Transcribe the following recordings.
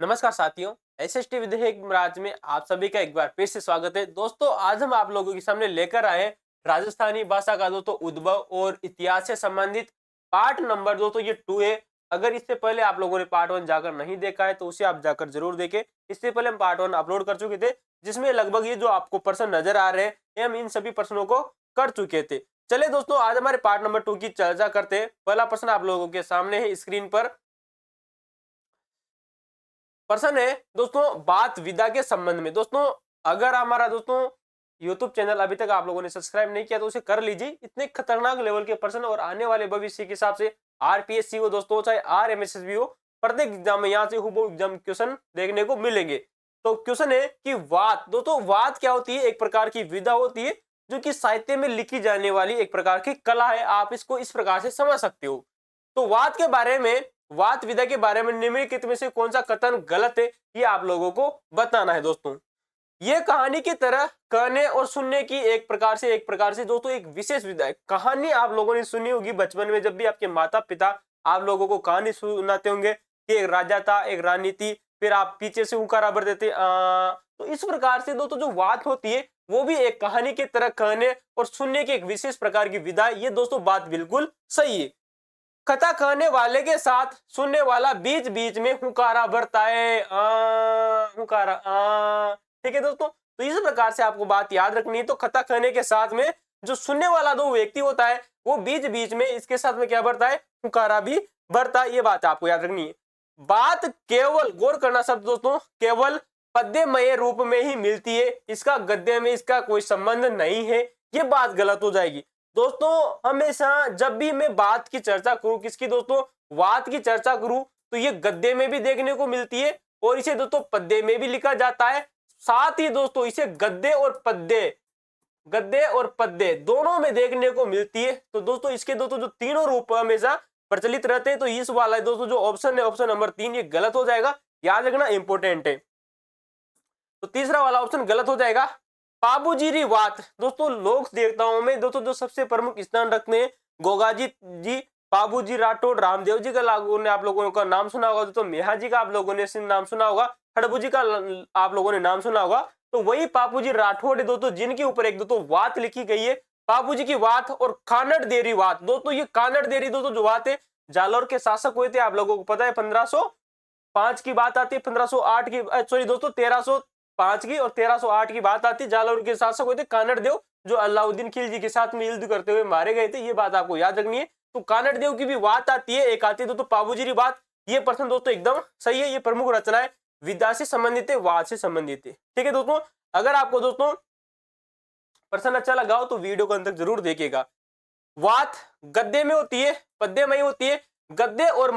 नमस्कार साथियों, एसएसटी विधेयक राज में आप सभी का एक बार फिर से स्वागत है। दोस्तों, आज हम आप लोगों के सामने लेकर आए हैं राजस्थानी भाषा का दोस्तों उद्भव और इतिहास से संबंधित पार्ट नंबर दोस्तों ये 2 है। अगर इससे पहले आप लोगों ने पार्ट 1 जाकर नहीं देखा है तो उसे आप जाकर जरूर देखें। इससे पहले हम पार्ट 1 अपलोड कर चुके थे, जिसमें लगभग ये जो आपको प्रश्न नजर आ रहे हैं, ये हम इन सभी प्रश्नों को कर चुके थे। चलिए दोस्तों, आज हमारे पार्ट नंबर 2 की चर्चा करते हैं। पहला प्रश्न आप लोगों के सामने है स्क्रीन पर। प्रश्न है दोस्तों, बात विदा के संबंध में। दोस्तों, अगर हमारा दोस्तों यूट्यूब चैनल अभी तक आप लोगों ने सब्सक्राइब नहीं किया तो उसे कर लीजिए। इतने खतरनाक लेवल के प्रश्न और आने वाले भविष्य के हिसाब से आरपीएससी हो दोस्तों, चाहे आरएमएसएसबी हो, प्रत्येक एग्जाम में यहाँ से हुबहू एग्जाम क्वेश्चन देखने को मिलेंगे। तो क्वेश्चन है कि वाद। दोस्तों, वाद क्या होती है? एक प्रकार की विधा होती है जो कि साहित्य में लिखी जाने वाली एक प्रकार की कला है। आप इसको इस प्रकार से समझ सकते हो। तो वाद के बारे में, वाद विधा के बारे में निम्नलिखित में से कौन सा कथन गलत है, ये आप लोगों को बताना है। दोस्तों, ये कहानी की तरह कहने और सुनने की एक प्रकार से दोस्तों एक विशेष विधा है। कहानी आप लोगों ने सुनी होगी बचपन में, जब भी आपके माता पिता आप लोगों को कहानी सुनाते होंगे कि एक राजा था, एक रानी थी, फिर आप पीछे से हुक्कारा भर देते तो इस प्रकार से दोस्तों जो बात होती है वो भी एक कहानी की तरह कहने और सुनने की एक विशेष प्रकार की विधा है। ये दोस्तों बात बिल्कुल सही है। कथा कहने वाले के साथ सुनने वाला बीच बीच में हुकारा भरता है, हुकारा। ठीक है दोस्तों, तो इस प्रकार से आपको बात याद रखनी है। तो कथा कहने के साथ में जो सुनने वाला दो व्यक्ति होता है वो बीच बीच में इसके साथ में क्या भरता है? हुकारा भी भरता है। ये बात आपको याद रखनी है। बात केवल, गौर करना शब्द दोस्तों, केवल पद्यमय रूप में ही मिलती है, इसका गद्य में इसका कोई संबंध नहीं है। ये बात गलत हो जाएगी। दोस्तों, हमेशा जब भी मैं बात की चर्चा करूं, किसकी दोस्तों? वाद की चर्चा करूं, तो ये गद्य में भी देखने को मिलती है और इसे दोस्तों पद्य में भी लिखा जाता है। साथ ही दोस्तों इसे गद्य और पद्य दोनों में देखने को मिलती है। तो दोस्तों इसके दोस्तों जो तीनों रूप हमेशा प्रचलित रहते हैं। तो इस वाला दोस्तों जो ऑप्शन है, ऑप्शन नंबर 3, ये गलत हो जाएगा। याद रखना, इंपॉर्टेंट है। तो तीसरा वाला ऑप्शन गलत हो जाएगा। पाबूजी वात। दोस्तों, लोक देवताओं में दोस्तों जो सबसे प्रमुख स्थान रखते हैं, गोगाजी जी, पाबूजी राठौड़, रामदेव जी का आप लोगों का नाम सुना होगा। दोस्तों, मेहा जी का आप लोगों ने नाम सुना होगा, खड़बू जी का आप लोगों ने नाम सुना होगा। तो वही पापूजी राठौड़ है दोस्तों, जिनके ऊपर एक दोस्तों वात लिखी गई है, पाबूजी की वात और कानड़ देरी वात। दोस्तों, ये कानड़ देरी दोस्तों जो वात है, जालौर के शासक हुए थे, आप लोगों को पता है। 1505 की बात आती है, 1508 की, सॉरी दोस्तों 1305 की और 1308 की बात आती है। जालौर के शासक हुए थे कानड़ देव, जो अलाउद्दीन खिलजी के साथ में युद्ध करते हुए मारे गए थे। ये बात आपको याद रखनी है। तो कानड़ देव की भी बात आती है, एक आती है दोस्तों पाबूजी की बात। ये प्रश्न दोस्तों एकदम सही है। ये प्रमुख रचनाएं विधा से संबंधित है, वाद से संबंधित है। ठीक है दोस्तों, अगर आपको दोस्तों प्रश्न अच्छा लगा हो तो वीडियो को अंत तक जरूर देखिएगा। वात गद्य में होती है, पद्य में होती है। गद्य और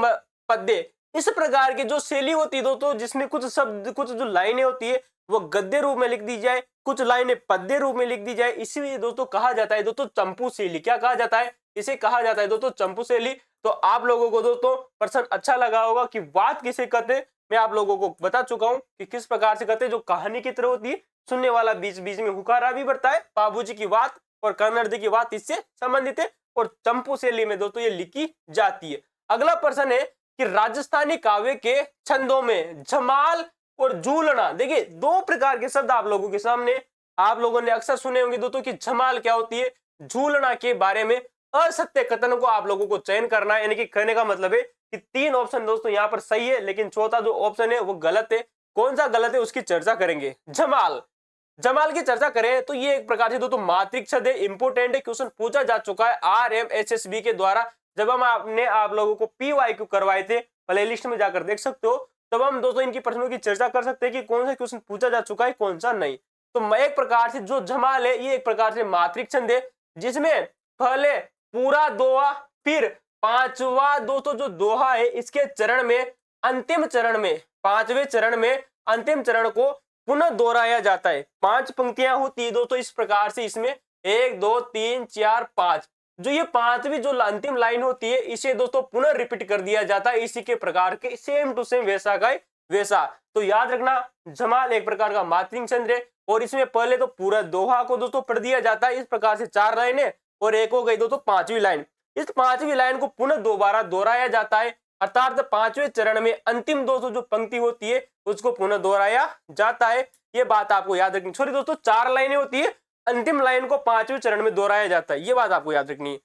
पद्य इस प्रकार की जो शैली होती है दोस्तों, जिसमें कुछ शब्द, कुछ जो लाइनें होती है वो गद्य रूप में लिख दी जाए, कुछ लाइनें पद्य रूप में लिख दी जाए, इसीलिए दोस्तों कहा जाता है दोस्तों चंपू शैली। क्या कहा जाता है? इसे कहा जाता है दोस्तों चंपू शैली। तो आप लोगों को दोस्तों प्रश्न अच्छा लगा होगा कि वाद किसे कहते हैं। मैं आप लोगों को बता चुका हूं कि किस प्रकार से कहते हैं। जो कहानी की तरह होती है, सुनने वाला बीच बीच में हुकारा भी भरता है, बाबूजी की बात और कन्नड़ जी की बात इससे संबंधित है और चंपू शैली में दोस्तों ये लिखी जाती है। अगला प्रश्न है कि राजस्थानी काव्य के छंदों में झमाल और झूलना। देखिए, दो प्रकार के शब्द आप लोगों के सामने, आप लोगों ने अक्सर सुने होंगे दोस्तों कि झमाल क्या होती है, झूलना के बारे में असत्य कथन को आप लोगों को चयन करना है। यानी कि कहने का मतलब है कि 3 ऑप्शन दोस्तों यहाँ पर सही है, लेकिन चौथा जो ऑप्शन है वो गलत है। कौन सा गलत है उसकी चर्चा करेंगे। जमाल की चर्चा करें तो ये एक प्रकार से दोस्तों मात्रिक शब्द है, इंपोर्टेंट है, क्वेश्चन पूछा जा चुका है आरएमएसएसबी के द्वारा। जब हम आपने आप लोगों को पीवाईक्यू करवाए थे, प्ले लिस्ट में जाकर देख सकते हो, तब हम दोस्तों इनकी प्रश्नों की चर्चा कर सकते हैं कि कौन सा क्वेश्चन पूछा जा चुका है, कौन सा नहीं। तो एक प्रकार से जो जमाल है ये एक प्रकार से मात्रिक छंद है, जिसमें पहले पूरा दोहा, फिर 5वां दोस्तों जो दोहा है इसके चरण में, अंतिम चरण में, 5वें चरण में अंतिम चरण को पुनः दोहराया जाता है। 5 पंक्तियां होती है दोस्तों इस प्रकार से, इसमें 1 2 3 4 5, जो ये 5वीं जो अंतिम लाइन होती है इसे दोस्तों पुनः रिपीट कर दिया जाता है, इसी के प्रकार के सेम टू सेम वैसा का वैसा। तो याद रखना, जमाल एक प्रकार का मात्रिक छंद है और इसमें पहले तो पूरा दोहा को दोस्तों पढ़ दिया जाता है। इस प्रकार से 4 लाइनें और एक हो गई दोस्तों 5वीं लाइन। इस 5वीं लाइन को पुनः दोबारा दोहराया जाता है, अर्थात पांचवें चरण में अंतिम दोस्तों जो पंक्ति होती है उसको पुनः दोहराया जाता है। ये बात आपको याद रखनी। सॉरी दोस्तों, 4 लाइनें होती है, अंतिम लाइन को पांचवें चरण में दोहराया जाता है, ये बात आपको याद रखनी है।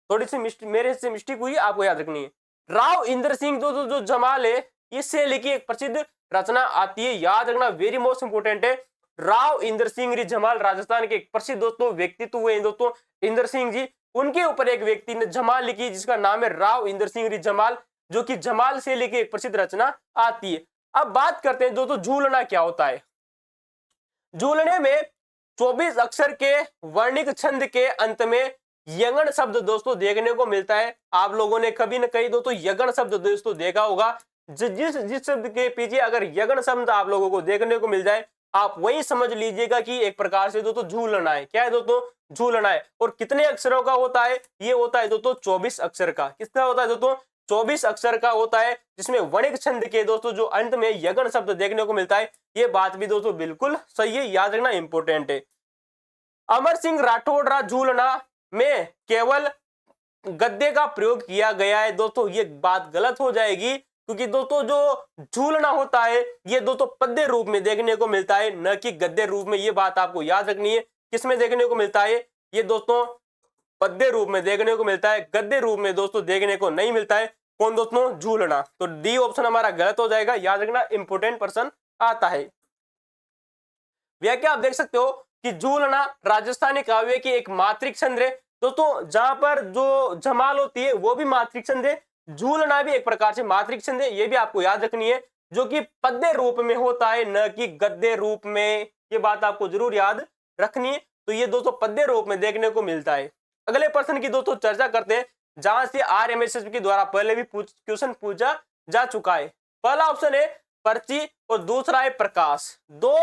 थोड़ी सी मेरे से मिस्टेक हुई, आपको याद रखनी है। राव इंद्र सिंह दोस्तों जो जमाल है, इससे लिखी एक प्रसिद्ध रचना आती है, याद रखना, वेरी मोस्ट इंपोर्टेंट है। राव इंद्र सिंह जमाल राजस्थान के एक प्रसिद्ध दोस्तों व्यक्तित्व हुए दोस्तों इंद्र सिंह जी। उनके ऊपर एक व्यक्ति ने जमाल लिखी जिसका नाम है राव इंद्र सिंह जमाल, जो कि जमाल से लिखी एक प्रसिद्ध रचना आती है। अब बात करते हैं दोस्तों झूलना क्या होता है। झूलने में 24 अक्षर के वर्णिक छंद के अंत में यगन शब्द दोस्तों देखने को मिलता है। आप लोगों ने कभी न कहीं दोस्तों यगन शब्द दोस्तों देखा होगा। जिस शब्द के पीछे अगर यगन शब्द आप लोगों को देखने को मिल जाए, आप वही समझ लीजिएगा कि एक प्रकार से दोस्तों झूलना है। क्या है दोस्तों? झूलना है। और कितने अक्षरों का होता है? ये होता है दोस्तों 24 अक्षर का। कितना होता है दोस्तों? 24 अक्षर का होता है, जिसमें वर्णिक छंद के दोस्तों जो अंत में यगन शब्द देखने को मिलता है। ये बात भी दोस्तों बिल्कुल सही है, याद रखना इंपोर्टेंट है। अमर सिंह राठौड़ झूलना में केवल गद्य का प्रयोग किया गया है दोस्तों, ये बात गलत हो जाएगी, क्योंकि दोस्तों जो झूलना होता है ये दोस्तों पद्य रूप में देखने को मिलता है, न कि गद्य रूप में। ये बात आपको याद रखनी है। किसमें देखने को मिलता है? ये दोस्तों पद्य रूप में देखने को मिलता है, गद्य रूप में दोस्तों देखने को नहीं मिलता है। कौन दोस्तों? झूलना। तो डी ऑप्शन हमारा गलत हो जाएगा, याद रखना, इंपोर्टेंट पर्सन आता है। व्याख्या आप देख सकते हो कि झूलना राजस्थानी काव्य की एक मात्रिक छंद है दोस्तों, जहां पर जो जमाल होती है वो भी मात्रिक छंद है, झूलना भी एक प्रकार से मात्रिक छंद है। ये भी आपको याद रखनी है, जो कि पद्य रूप में होता है, न कि गद्य रूप में। ये बात आपको जरूर याद रखनी है। तो ये दोस्तों पद्य रूप में देखने को मिलता है। अगले प्रश्न की दोस्तों चर्चा करते हैं, जहां से RMSSB के द्वारा पहले भी क्वेश्चन पूछा जा चुका है। पहला ऑप्शन है पर्ची और दूसरा है प्रकाश। दो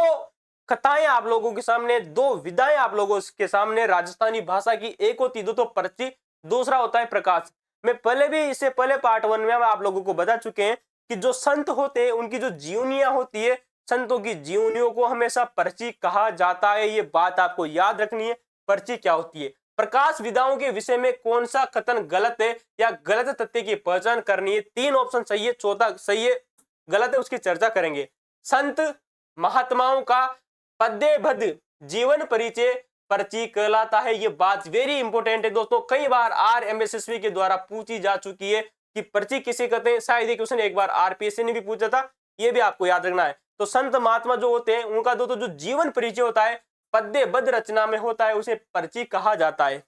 कथाएं आप लोगों के सामने, दो विधाएं आप लोगों के सामने राजस्थानी भाषा की। एक होती है दोस्तों पर्ची, दूसरा होता है प्रकाश। मैं पहले भी इससे पहले पार्ट 1 में आप लोगों को बता चुके हैं कि जो संत होते हैं उनकी जो जीवनियां होती है, संतों की जीवनियों को हमेशा पर्ची कहा जाता है। ये बात आपको याद रखनी है, पर्ची क्या होती है। प्रकाश विधाओं के विषय में कौन सा कथन गलत है या गलत तथ्य की पहचान करनी है। 3 ऑप्शन सही है, चौथा सही है, गलत है, उसकी चर्चा करेंगे। संत महात्माओं का पद्यबद्ध जीवन परिचय पर्ची कहलाता है। ये बात वेरी इंपोर्टेंट है दोस्तों, कई बार RMSSB के द्वारा पूछी जा चुकी है कि पर्ची किसे कहते हैं। शायद ये क्वेश्चन एक बार RPSC ने भी पूछा था, ये भी आपको याद रखना है। तो संत महात्मा जो होते हैं उनका दोस्तों जो जीवन परिचय होता है पद्यबद्ध रचना में होता है, उसे पर्ची कहा जाता है।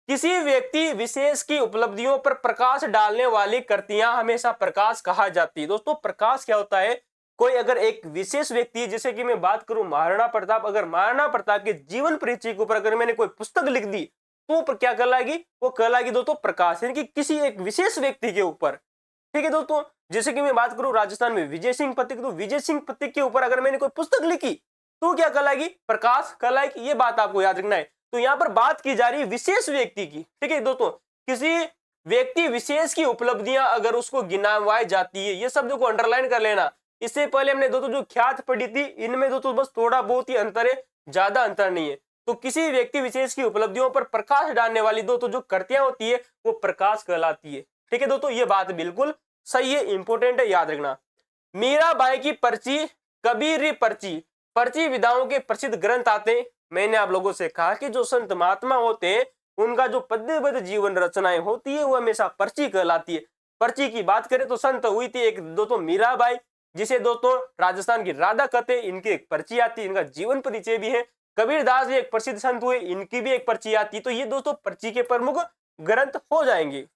किसी व्यक्ति विशेष की उपलब्धियों पर प्रकाश डालने वाली कृतियां हमेशा प्रकाश कहा जाती है। दोस्तों प्रकाश क्या होता है? कोई अगर एक विशेष व्यक्ति, जैसे कि मैं बात करूं महाराणा प्रताप, अगर महाराणा प्रताप के जीवन परिचय के ऊपर अगर मैंने कोई पुस्तक लिख दी तो क्या कहलाएगी? वो कहलाएगी दोस्तों प्रकाश, यानी कि किसी एक विशेष व्यक्ति के ऊपर। ठीक है दोस्तों, जैसे कि मैं बात करूं राजस्थान में विजय सिंह पथिक, तो विजय सिंह पथिक के ऊपर अगर मैंने कोई पुस्तक लिखी तो क्या कहलाएगी? प्रकाश कहलाएगी। ये बात आपको याद रखना है। तो यहाँ पर बात की जा रही है विशेष व्यक्ति की। ठीक है दोस्तों, किसी व्यक्ति विशेष की उपलब्धियां अगर उसको गिनावाई जाती है, ये शब्द को अंडरलाइन कर लेना। इससे पहले हमने दोस्तों जो ख्यात पढ़ी थी, इनमें दोस्तों बस थोड़ा बहुत ही अंतर है, ज्यादा अंतर नहीं है। तो किसी व्यक्ति विशेष की उपलब्धियों पर प्रकाश डालने वाली दोस्तों जो कृतियां होती है वो प्रकाश कहलाती है। ठीक है दोस्तों, ये बात बिल्कुल सही है, इंपोर्टेंट है, याद रखना। मीराबाई की पर्ची, कबीर पर्ची, पर्ची विधाओं के प्रसिद्ध ग्रंथ आते हैं। मैंने आप लोगों से कहा कि जो संत महात्मा होते हैं उनका जो पद्यबद्ध जीवन रचनाएं होती है वो हमेशा पर्ची कहलाती है। पर्ची की बात करें तो संत हुई थी एक दोस्तों मीराबाई, जिसे दोस्तों राजस्थान की राधा कहते हैं, इनकी एक पर्ची आती है, इनका जीवन परिचय भी है। कबीरदास भी एक प्रसिद्ध संत हुए, इनकी भी एक पर्ची आती है। तो ये दोस्तों पर्ची के प्रमुख ग्रंथ हो जाएंगे।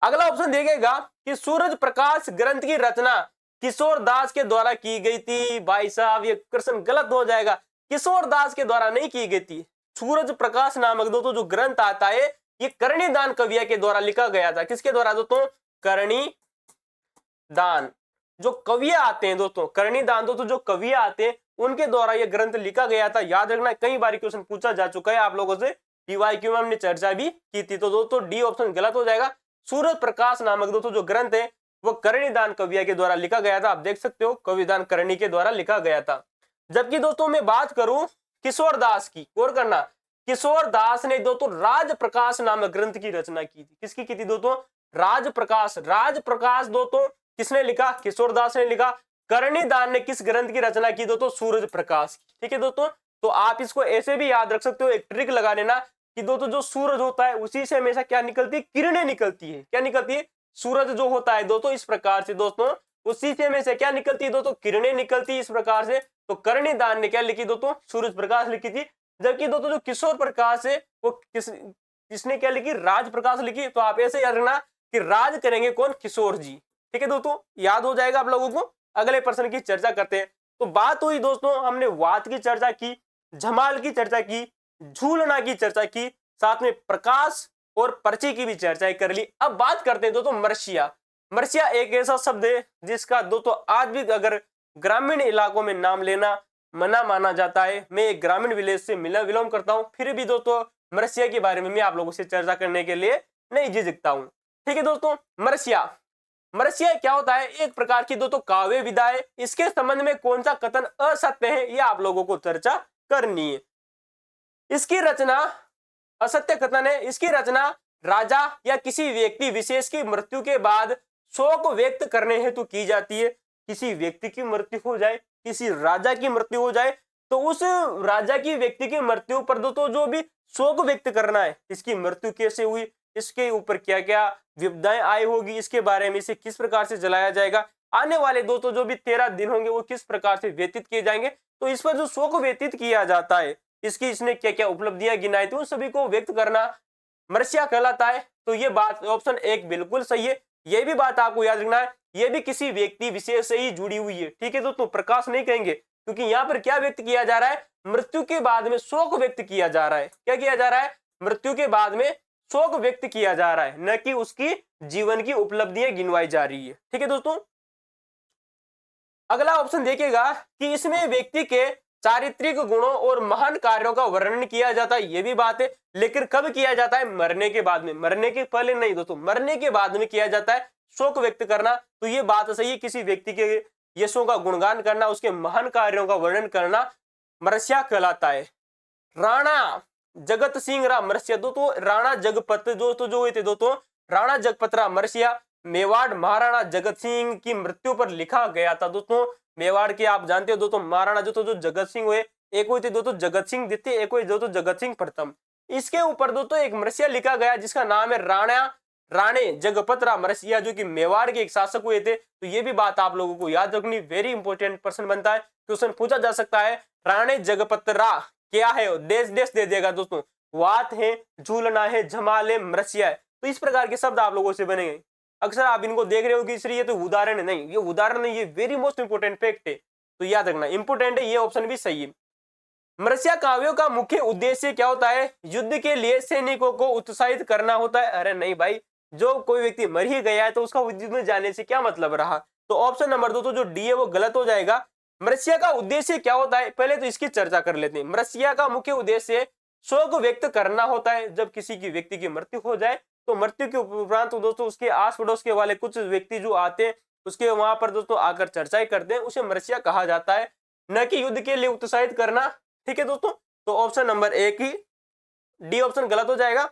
अगला ऑप्शन देखेगा कि सूरज प्रकाश ग्रंथ की रचना किशोर दास के द्वारा की गई थी। भाई साहब ये प्रश्न गलत हो जाएगा, किशोर दास के द्वारा नहीं की गई थी। सूरज प्रकाश नामक दोस्तों जो ग्रंथ आता है ये करणीदान कविया के द्वारा लिखा गया था। किसके द्वारा दोस्तों? करणीदान। जो कविया आते हैं दोस्तों, करणीदान दोस्तों जो कविया आते हैं उनके द्वारा यह ग्रंथ लिखा गया था। याद रखना, कई बार क्वेश्चन पूछा जा चुका है आप लोगों से, PYQ में हमने चर्चा भी की थी। तो दोस्तों डी ऑप्शन गलत हो जाएगा। सूरज प्रकाश नामक दोस्तों जो ग्रंथ है वो करणीदान कविया के द्वारा लिखा गया था। आप देख सकते हो कविदान करणी के द्वारा लिखा गया था। जबकि दोस्तों मैं बात करूं किशोर दास की, और करना, किशोर दास ने दोस्तों राज प्रकाश नामक ग्रंथ की रचना की थी। किसकी की थी दोस्तों? राजप्रकाश। राजप्रकाश दोस्तों किसने लिखा? किशोरदास ने लिखा। कर्णिदान ने किस ग्रंथ की रचना की? दोस्तों सूरज प्रकाश। ठीक है दोस्तों, तो आप इसको ऐसे भी याद रख सकते हो, एक ट्रिक लगा लेना कि दोस्तों जो सूरज होता है उसी से हमेशा क्या निकलती है? किरणें निकलती है। क्या निकलती है? सूरज जो होता है दोस्तों इस प्रकार से दोस्तों उसी से हमेशा क्या निकलती है दोस्तों? किरणें निकलती है इस प्रकार से। तो कर्णिदान ने क्या लिखी दोस्तों? सूरज प्रकाश लिखी थी। जबकि दोस्तों जो किशोर प्रकाश है वो किसने क्या लिखी? राज प्रकाश लिखी। तो आप ऐसे याद रखना कि राज करेंगे कौन? किशोर जी। ठीक है दोस्तों, याद हो जाएगा आप लोगों को। अगले प्रश्न की चर्चा करते हैं। तो बात हुई दोस्तों, हमने वात की चर्चा की, झमाल की चर्चा की, झूलना की चर्चा की, साथ में प्रकाश और पर्ची की भी चर्चा कर ली। अब बात करते हैं दोस्तों मर्सिया। मर्सिया एक ऐसा शब्द है जिसका दोस्तों आज भी अगर ग्रामीण इलाकों में नाम लेना मना माना जाता है। मैं एक ग्रामीण विलेज से बिलोंग करता हूं, फिर भी दोस्तों मर्सिया के बारे में मैं आप लोगों से चर्चा करने के लिए नहीं झिझकता हूं। ठीक है दोस्तों, मर्सिया मर्सिया क्या होता है? एक प्रकार की दोस्तों काव्य विधा है। इसके संबंध में कौन सा कथन असत्य है यह आप लोगों को चर्चा करनी है। इसकी रचना असत्य कथन है। इसकी रचना राजा या किसी व्यक्ति विशेष की मृत्यु के बाद शोक व्यक्त करने हेतु की जाती है। किसी व्यक्ति की मृत्यु हो जाए, किसी राजा की मृत्यु हो जाए, तो उस राजा की व्यक्ति की मृत्यु पर दोस्तों जो भी शोक व्यक्त करना है, इसकी मृत्यु कैसे हुई, इसके ऊपर क्या क्या विपदाएं आई होगी, इसके बारे में इसे किस प्रकार से जलाया जाएगा, आने वाले दोस्तों जो भी 13 दिन होंगे वो किस प्रकार से व्यतीत किए जाएंगे, तो इस पर जो शोक व्यतीत किया जाता है, इसकी इसने क्या क्या उपलब्धियां गिनाई थी, उन सभी को व्यक्त करना मर्सिया कहलाता है। तो ये बात ऑप्शन एक बिल्कुल सही है। ये भी बात आपको याद रखना है, ये भी किसी व्यक्ति विशेष से ही जुड़ी हुई है। ठीक है दोस्तों, प्रकाश नहीं कहेंगे, क्योंकि यहाँ पर क्या व्यक्त किया जा रहा है? मृत्यु के बाद में शोक व्यक्त किया जा रहा है। क्या किया जा रहा है? मृत्यु के बाद में शोक व्यक्त किया जा रहा है, न कि उसकी जीवन की उपलब्धियां गिनवाई जा रही है। ठीक है दोस्तों, अगला ऑप्शन देखिएगा कि इसमें व्यक्ति के चारित्रिक गुणों और महान कार्यों का वर्णन किया जाता है। यह भी बात है, लेकिन कब किया जाता है? मरने के बाद में। मरने के पहले नहीं दोस्तों, मरने के बाद में किया जाता है शोक व्यक्त करना। तो ये बात सही है, किसी व्यक्ति के यशों का गुणगान करना, उसके महान कार्यों का वर्णन करना मर्सिया कहलाता है। राणा जगत सिंह राम मर्सिया दोस्तों, राणा जगपत दोस्तों जो हुए थे दोस्तों, राणा जगपत राम मर्सिया मेवाड़ महाराणा जगत सिंह की मृत्यु पर लिखा गया था। दोस्तों मेवाड़ के आप जानते हो दोस्तों महाराणा जो जगत सिंह हुए, एक हुए थे दोस्तों जगत सिंह द्वितीय, एक हुए दोस्तों जगत सिंह प्रथम। इसके ऊपर दोस्तों एक मर्सिया लिखा गया जिसका नाम है राणे जगपत राम मर्सिया, जो कि मेवाड़ के एक शासक हुए थे। तो ये भी बात आप लोगों को याद रखनी, वेरी इंपॉर्टेंट प्रश्न बनता है, क्वेश्चन पूछा जा सकता है। राणे जगपत रा क्या है? देश देश दे देगा दोस्तों, वात है, झूलना है, झमाल है, मर्सिया है। तो इस प्रकार के शब्द आप लोगों से बनेंगे। अक्सर आप इनको देख रहे हो कि इसलिए तो उदाहरण नहीं, ये उदाहरण नहीं, ये वेरी मोस्ट इंपोर्टेंट फैक्ट है, तो याद रखना इंपोर्टेंट है। ये ऑप्शन भी सही है। मर्सिया काव्यों का मुख्य उद्देश्य क्या होता है? युद्ध के लिए सैनिकों को उत्साहित करना होता है। अरे नहीं भाई, जो कोई व्यक्ति मर ही गया है तो उसका युद्ध में जाने से क्या मतलब रहा? तो ऑप्शन नंबर 2 तो जो डी है वो गलत हो जाएगा। मर्सिया का उद्देश्य क्या होता है? पहले तो इसकी चर्चा कर लेते हैं। मर्सिया का मुख्य उद्देश्य शोक व्यक्त करना होता है। जब किसी की व्यक्ति की मृत्यु हो जाए तो मृत्यु के उपरांत दोस्तों उसके आस पड़ोस के वाले कुछ व्यक्ति जो आते हैं उसके वहां पर दोस्तों आकर चर्चाएं करते हैं, उसे मर्सिया कहा जाता है, न कि युद्ध के लिए उत्साहित करना। ठीक है दोस्तों, तो ऑप्शन नंबर एक ही डी ऑप्शन गलत हो जाएगा।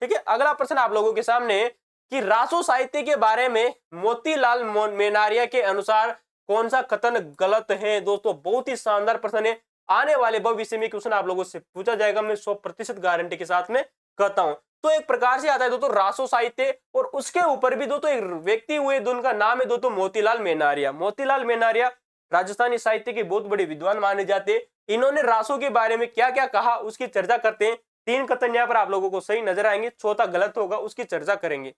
ठीक है, अगला प्रश्न आप लोगों के सामने कि रासो साहित्य के बारे में मोतीलाल मेनारिया के अनुसार कौन सा कथन गलत है? दोस्तों बहुत ही शानदार प्रश्न है, आने वाले भविष्य में क्वेश्चन आप लोगों से पूछा जाएगा, मैं 100% गारंटी के साथ में कहता हूं। तो एक प्रकार से आता है दोस्तों रासो साहित्य, और उसके ऊपर भी दोस्तों एक व्यक्ति हुए उनका नाम है दोस्तों मोतीलाल मेनारिया। मोतीलाल मेनारिया राजस्थानी साहित्य के बहुत बड़े विद्वान माने जाते हैं। इन्होंने रासो के बारे में क्या क्या कहा उसकी चर्चा करते हैं। 3 कथन यहाँ पर आप लोगों को सही नजर आएंगे, चौथा गलत होगा, उसकी चर्चा करेंगे।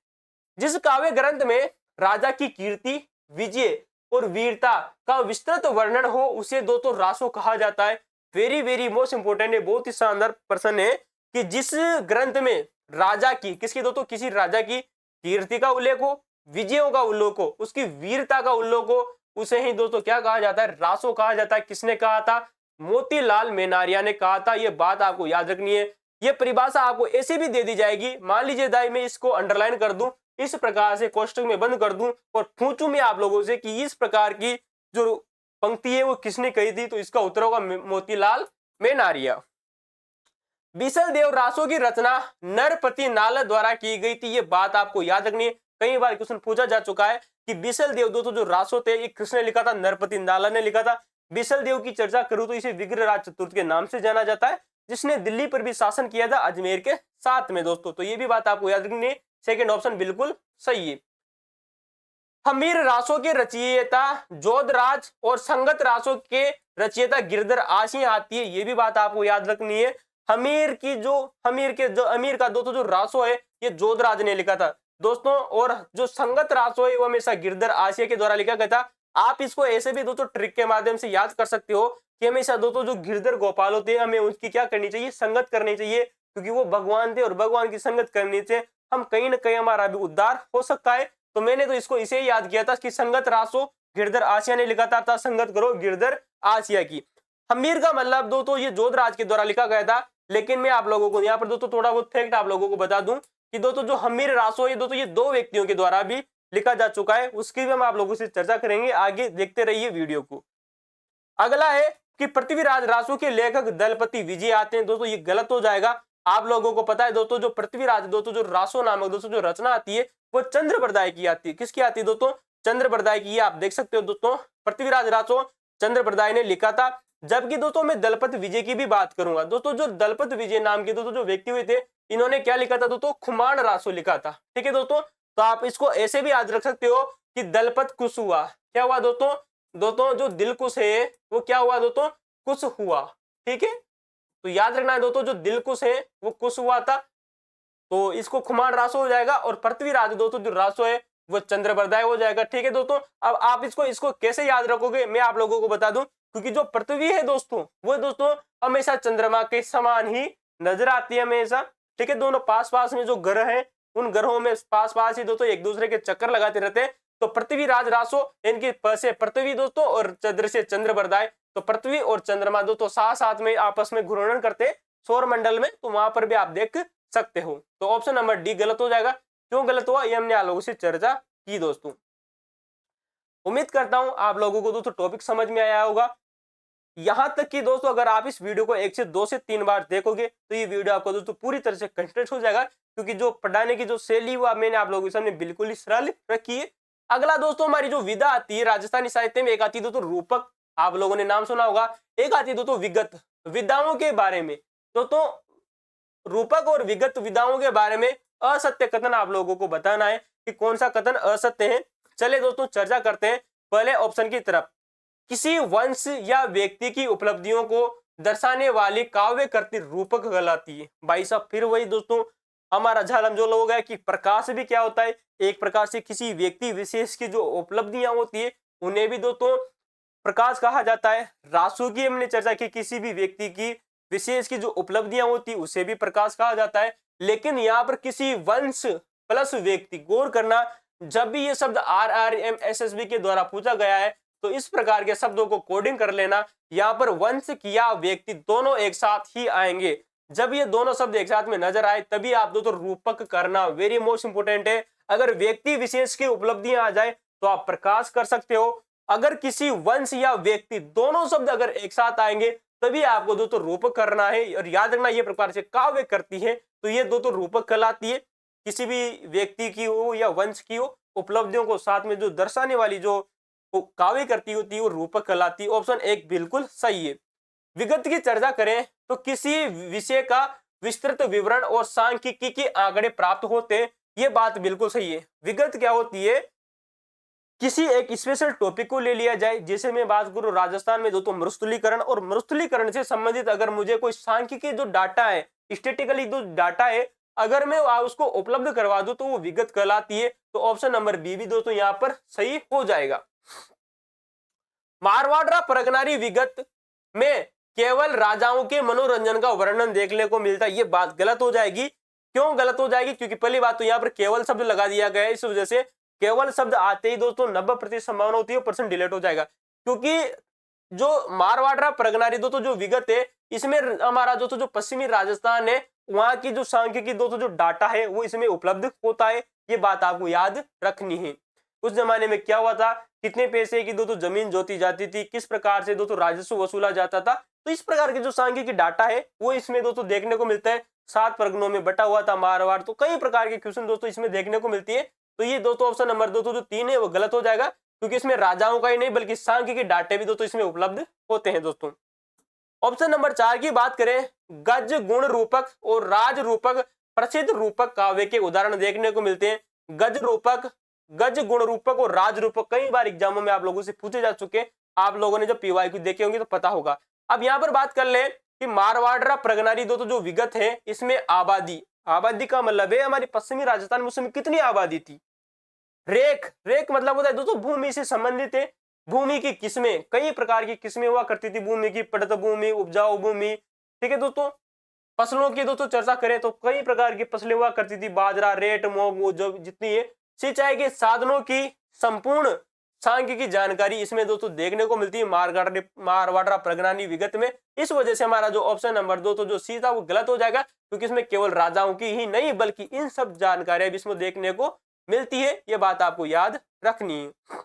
जिस काव्य ग्रंथ में राजा की कीर्ति, विजय और वीरता का विस्तृत वर्णन हो उसे दोस्तों रासो कहा जाता है। वेरी वेरी मोस्ट इंपोर्टेंट है, बहुत ही शानदार प्रश्न है कि जिस ग्रंथ में राजा की, किसकी दोस्तों, किसी राजा की कीर्ति का उल्लेख हो, विजयों का उल्लेख हो, उसकी वीरता का उल्लेख हो, उसे ही दोस्तों क्या कहा जाता है? रासो कहा जाता है। किसने कहा था? मोतीलाल मेनारिया ने कहा था। यह बात आपको याद रखनी है। यह परिभाषा आपको ऐसे भी दे दी जाएगी, मान लीजिए दाई मैं इसको अंडरलाइन कर दूं, इस प्रकार से कोष्टक में बंद कर दूं और पूछूं मैं आप लोगों से कि इस प्रकार की जो पंक्ति है वो किसने कही थी, तो इसका उत्तर होगा मोतीलाल मेनारिया। बिसल देव रासो की रचना नरपति नाल द्वारा की गई थी। ये बात आपको याद रखनी है। कई बार क्वेश्चन पूछा जा चुका है कि बिसल देव दोस्तों जो रासो थे ये किसने लिखा था, नरपति नाला ने लिखा था। बिसल देव की चर्चा करूं तो इसे विग्रहराज चतुर्थ के नाम से जाना जाता है, जिसने दिल्ली पर भी शासन किया था अजमेर के साथ में दोस्तों। तो ये भी बात आपको याद रखनी है, सेकंड ऑप्शन बिल्कुल सही है। हमीर रासों के रचयिता जोधराज और संगत रासों के रचयिता गिरधर आसियां आती है, ये भी बात आपको याद रखनी है। अमीर का दोस्तों जो रासो है ये जोधराज ने लिखा था दोस्तों, और जो संगत रासो है वो हमेशा गिरधर आसिया के द्वारा लिखा गया था। आप इसको ऐसे भी दोस्तों ट्रिक के माध्यम से याद कर सकते हो कि हमेशा दोस्तों जो गिरधर गोपाल होते हैं हमें उनकी क्या करनी चाहिए, संगत करनी चाहिए, क्योंकि वो भगवान थे और भगवान की संगत करने से हम कहीं ना कहीं हमारा भी उद्धार हो सकता है। तो मैंने तो इसको इसे याद किया था कि संगत रासो गिरधर आसिया ने लिखा था, संगत करो गिरधर आसिया की। हमीर का मतलब दोस्तों ये जोधराज के द्वारा लिखा गया था, लेकिन मैं आप लोगों को यहाँ पर दोस्तों थोड़ा बहुत फैक्ट आप लोगों को बता दूं कि दोस्तों जो हमीर रासो है दोस्तों ये दो व्यक्तियों के द्वारा भी लिखा जा चुका है, उसकी भी हम आप लोगों से चर्चा करेंगे, आगे देखते रहिए वीडियो को। अगला है कि पृथ्वीराज रासो के लेखक दलपति विजय आते हैं, दोस्तों ये गलत हो जाएगा। आप लोगों को पता है दोस्तों जो पृथ्वीराज दोस्तों जो रासो नामक दोस्तों जो रचना आती है वो चंद्रप्रदाय की आती है। किसकी आती है दोस्तों, चंद्रप्रदाय की। आप देख सकते हो दोस्तों पृथ्वीराज रासो चंद्रप्रदाय ने लिखा था। जबकि दोस्तों मैं दलपत विजय की भी बात करूंगा दोस्तों, जो दलपत विजय नाम के दोस्तों जो व्यक्ति हुए थे इन्होंने क्या लिखा था दोस्तों, खुमान रासो लिखा था। ठीक है दोस्तों, तो आप इसको ऐसे भी याद रख सकते हो कि दलपत कुश हुआ, क्या हुआ दोस्तों, जो दिलकुश है वो क्या हुआ दोस्तों, कुश हुआ। ठीक है, तो याद रखना है दोस्तों जो दिलकुश है वो कुश हुआ था, तो इसको खुमान रासो हो जाएगा। और पृथ्वीराज दोस्तों जो रासो है वो चंद्रप्रदाय हो जाएगा। ठीक है दोस्तों, अब आप इसको कैसे याद रखोगे मैं आप लोगों को बता दूं, क्योंकि जो पृथ्वी है दोस्तों वो दोस्तों हमेशा चंद्रमा के समान ही नजर आती है हमेशा। ठीक है, दोनों पास पास में जो ग्रह हैं उन ग्रहों में पास पास ही दोस्तों एक दूसरे के चक्कर लगाते रहते हैं। तो पृथ्वीराज रासो इनकी प से पृथ्वी दोस्तों और चंद्र से चंद्रप्रदाय, तो पृथ्वी और चंद्रमा दोस्तों साथ साथ में आपस में घूर्णन करते हैं सौर मंडल में, तो वहां पर भी आप देख सकते हो। तो ऑप्शन नंबर डी गलत हो जाएगा। क्यों गलत हुआ ये हमने आप लोगों से चर्चा की दोस्तों। उम्मीद करता हूं आप लोगों को दोस्तों टॉपिक समझ में आया होगा। यहां तक कि दोस्तों अगर आप इस वीडियो को 1 से 2 से 3 बार देखोगे तो ये वीडियो आपको दोस्तों पूरी तरह से कंटेंट हो जाएगा, क्योंकि जो पढ़ाने की जो शैली वो मैंने आप लोगों के सामने बिल्कुल ही सरल रखी है। अगला दोस्तों हमारी जो विधा आती है राजस्थानी साहित्य में, एक आती है दोस्तों रूपक, आप लोगों ने नाम सुना होगा, एक आती है दोस्तों विगत, विधाओं के बारे में। दोस्तों रूपक और विगत विधाओं के बारे में असत्य कथन आप लोगों को बताना है कि कौन सा कथन असत्य है। चले दोस्तों चर्चा करते हैं पहले ऑप्शन की तरफ। किसी वंश या व्यक्ति की उपलब्धियों को दर्शाने वाली काव्य कृति रूपक कहलाती है। भाई साहब फिर वही दोस्तों हमारा झालम जो लोग है कि प्रकाश भी क्या होता है, एक प्रकार से किसी व्यक्ति विशेष की जो उपलब्धियां होती है उन्हें भी दोस्तों प्रकाश कहा जाता है। रासो की हमने चर्चा की, किसी भी व्यक्ति की विशेष की जो उपलब्धियां होती है उसे भी प्रकाश कहा जाता है। लेकिन यहाँ पर किसी वंश प्लस व्यक्ति, गौर करना जब भी ये शब्द RRM SSB के द्वारा पूछा गया है तो इस प्रकार के शब्दों को कोडिंग कर लेना। यहाँ पर वंश या व्यक्ति दोनों एक साथ ही आएंगे, जब ये दोनों शब्द एक साथ में नजर आए तभी आप दोस्तों रूपक करना वेरी मोस्ट इंपोर्टेंट है। अगर व्यक्ति विशेष की उपलब्धियां आ जाए तो आप प्रकाश कर सकते हो। अगर किसी वंश या व्यक्ति दोनों शब्द अगर एक साथ आएंगे तभी आपको दोस्तों रूपक करना है। और याद रखना ये प्रकार से काव्य करती है तो ये दोस्तों रूपक कहलाती है। किसी भी व्यक्ति की हो या वंश की हो उपलब्धियों को साथ में जो दर्शाने वाली जो काव्य करती होती है वो रूपक कहलाती है। ऑप्शन 1 बिल्कुल सही है। विगत की चर्चा करें तो किसी विषय का विस्तृत विवरण और सांख्यिकी के आंकड़े प्राप्त होते हैं, ये बात बिल्कुल सही है। विगत क्या होती है, किसी एक स्पेशल टॉपिक को ले लिया जाए, जैसे मैं बात करूं राजस्थान में दोस्तों मरुस्थलीकरण, और मरुस्थलीकरण से संबंधित अगर मुझे कोई सांख्यिकी जो डाटा है, स्टैटिस्टिकली जो डाटा है, अगर मैं उसको उपलब्ध करवा दूं तो वो विगत कहलाती है। तो ऑप्शन नंबर बी भी दोस्तों यहाँ पर सही हो जाएगा। मारवाड़ परगनारी विगत में केवल राजाओं के मनोरंजन का वर्णन देखने को मिलता है, ये बात गलत हो जाएगी। क्यों गलत हो जाएगी, क्योंकि पहली बात तो यहाँ पर केवल शब्द लगा दिया गया है, इस वजह से केवल शब्द आते ही दोस्तों 90% संभावना होती है परसेंट डिलीट हो जाएगा। क्योंकि जो मारवाड़ परगनारी दोस्तों जो विगत है इसमें हमारा दोस्तों जो पश्चिमी राजस्थान है वहां की जो सांख्यिकी दोस्तों जो डाटा है वो इसमें उपलब्ध होता है, ये बात आपको याद रखनी है। उस जमाने में क्या हुआ था, कितने पैसे की दोस्तों जमीन जोती जाती थी, किस प्रकार से दोस्तों राजस्व वसूला जाता था, तो इस प्रकार के जो सांख्यिकी डाटा है वो इसमें दोस्तों देखने को मिलता है। 7 परगनों में बटा हुआ था मारवाड़, तो कई प्रकार के क्वेश्चन दोस्तों इसमें देखने को मिलती है। तो ये दोस्तों ऑप्शन नंबर दोस्तों जो 3 है वो गलत हो जाएगा, क्योंकि इसमें राजाओं का ही नहीं बल्कि सांख्यिकी डाटे भी दोस्तों इसमें उपलब्ध होते हैं दोस्तों। ऑप्शन नंबर 4 की बात करें, गज गुण रूपक और राज रूपक प्रसिद्ध रूपक काव्य के उदाहरण देखने को मिलते हैं। गज रूपक, गज गुण रूपक और राज रूपक कई बार एग्जामों में आप लोगों से पूछे जा चुके, आप लोगों ने जब पीवाईक्यू देखे होंगे तो पता होगा। अब यहाँ पर बात कर ले कि मारवाड़ प्रगनारी दोस्तों जो विगत है, इसमें आबादी, आबादी का मतलब है हमारी पश्चिमी राजस्थान में उस समय कितनी आबादी थी। रेख, रेख मतलब होता है दोस्तों भूमि से संबंधित है, भूमि की किस्में, कई प्रकार की किस्में हुआ करती थी भूमि की, पड़त भूमि, उपजाऊ भूमि, ठीक है दोस्तों। फसलों की दोस्तों चर्चा करें तो कई प्रकार की फसलें हुआ करती थी, बाजरा, रेट, मूंग, जो जितनी है। सिंचाई के साधनों की संपूर्ण सांख्यिकी जानकारी इसमें दोस्तों देखने को मिलती है मारवाड़ा प्रगनानी विगत में। इस वजह से हमारा जो ऑप्शन नंबर दोस्तों जो सी था वो गलत हो जाएगा, क्योंकि इसमें केवल राजाओं की ही नहीं बल्कि इन सब जानकारियां भी इसमें देखने को मिलती है, ये बात आपको याद रखनी है।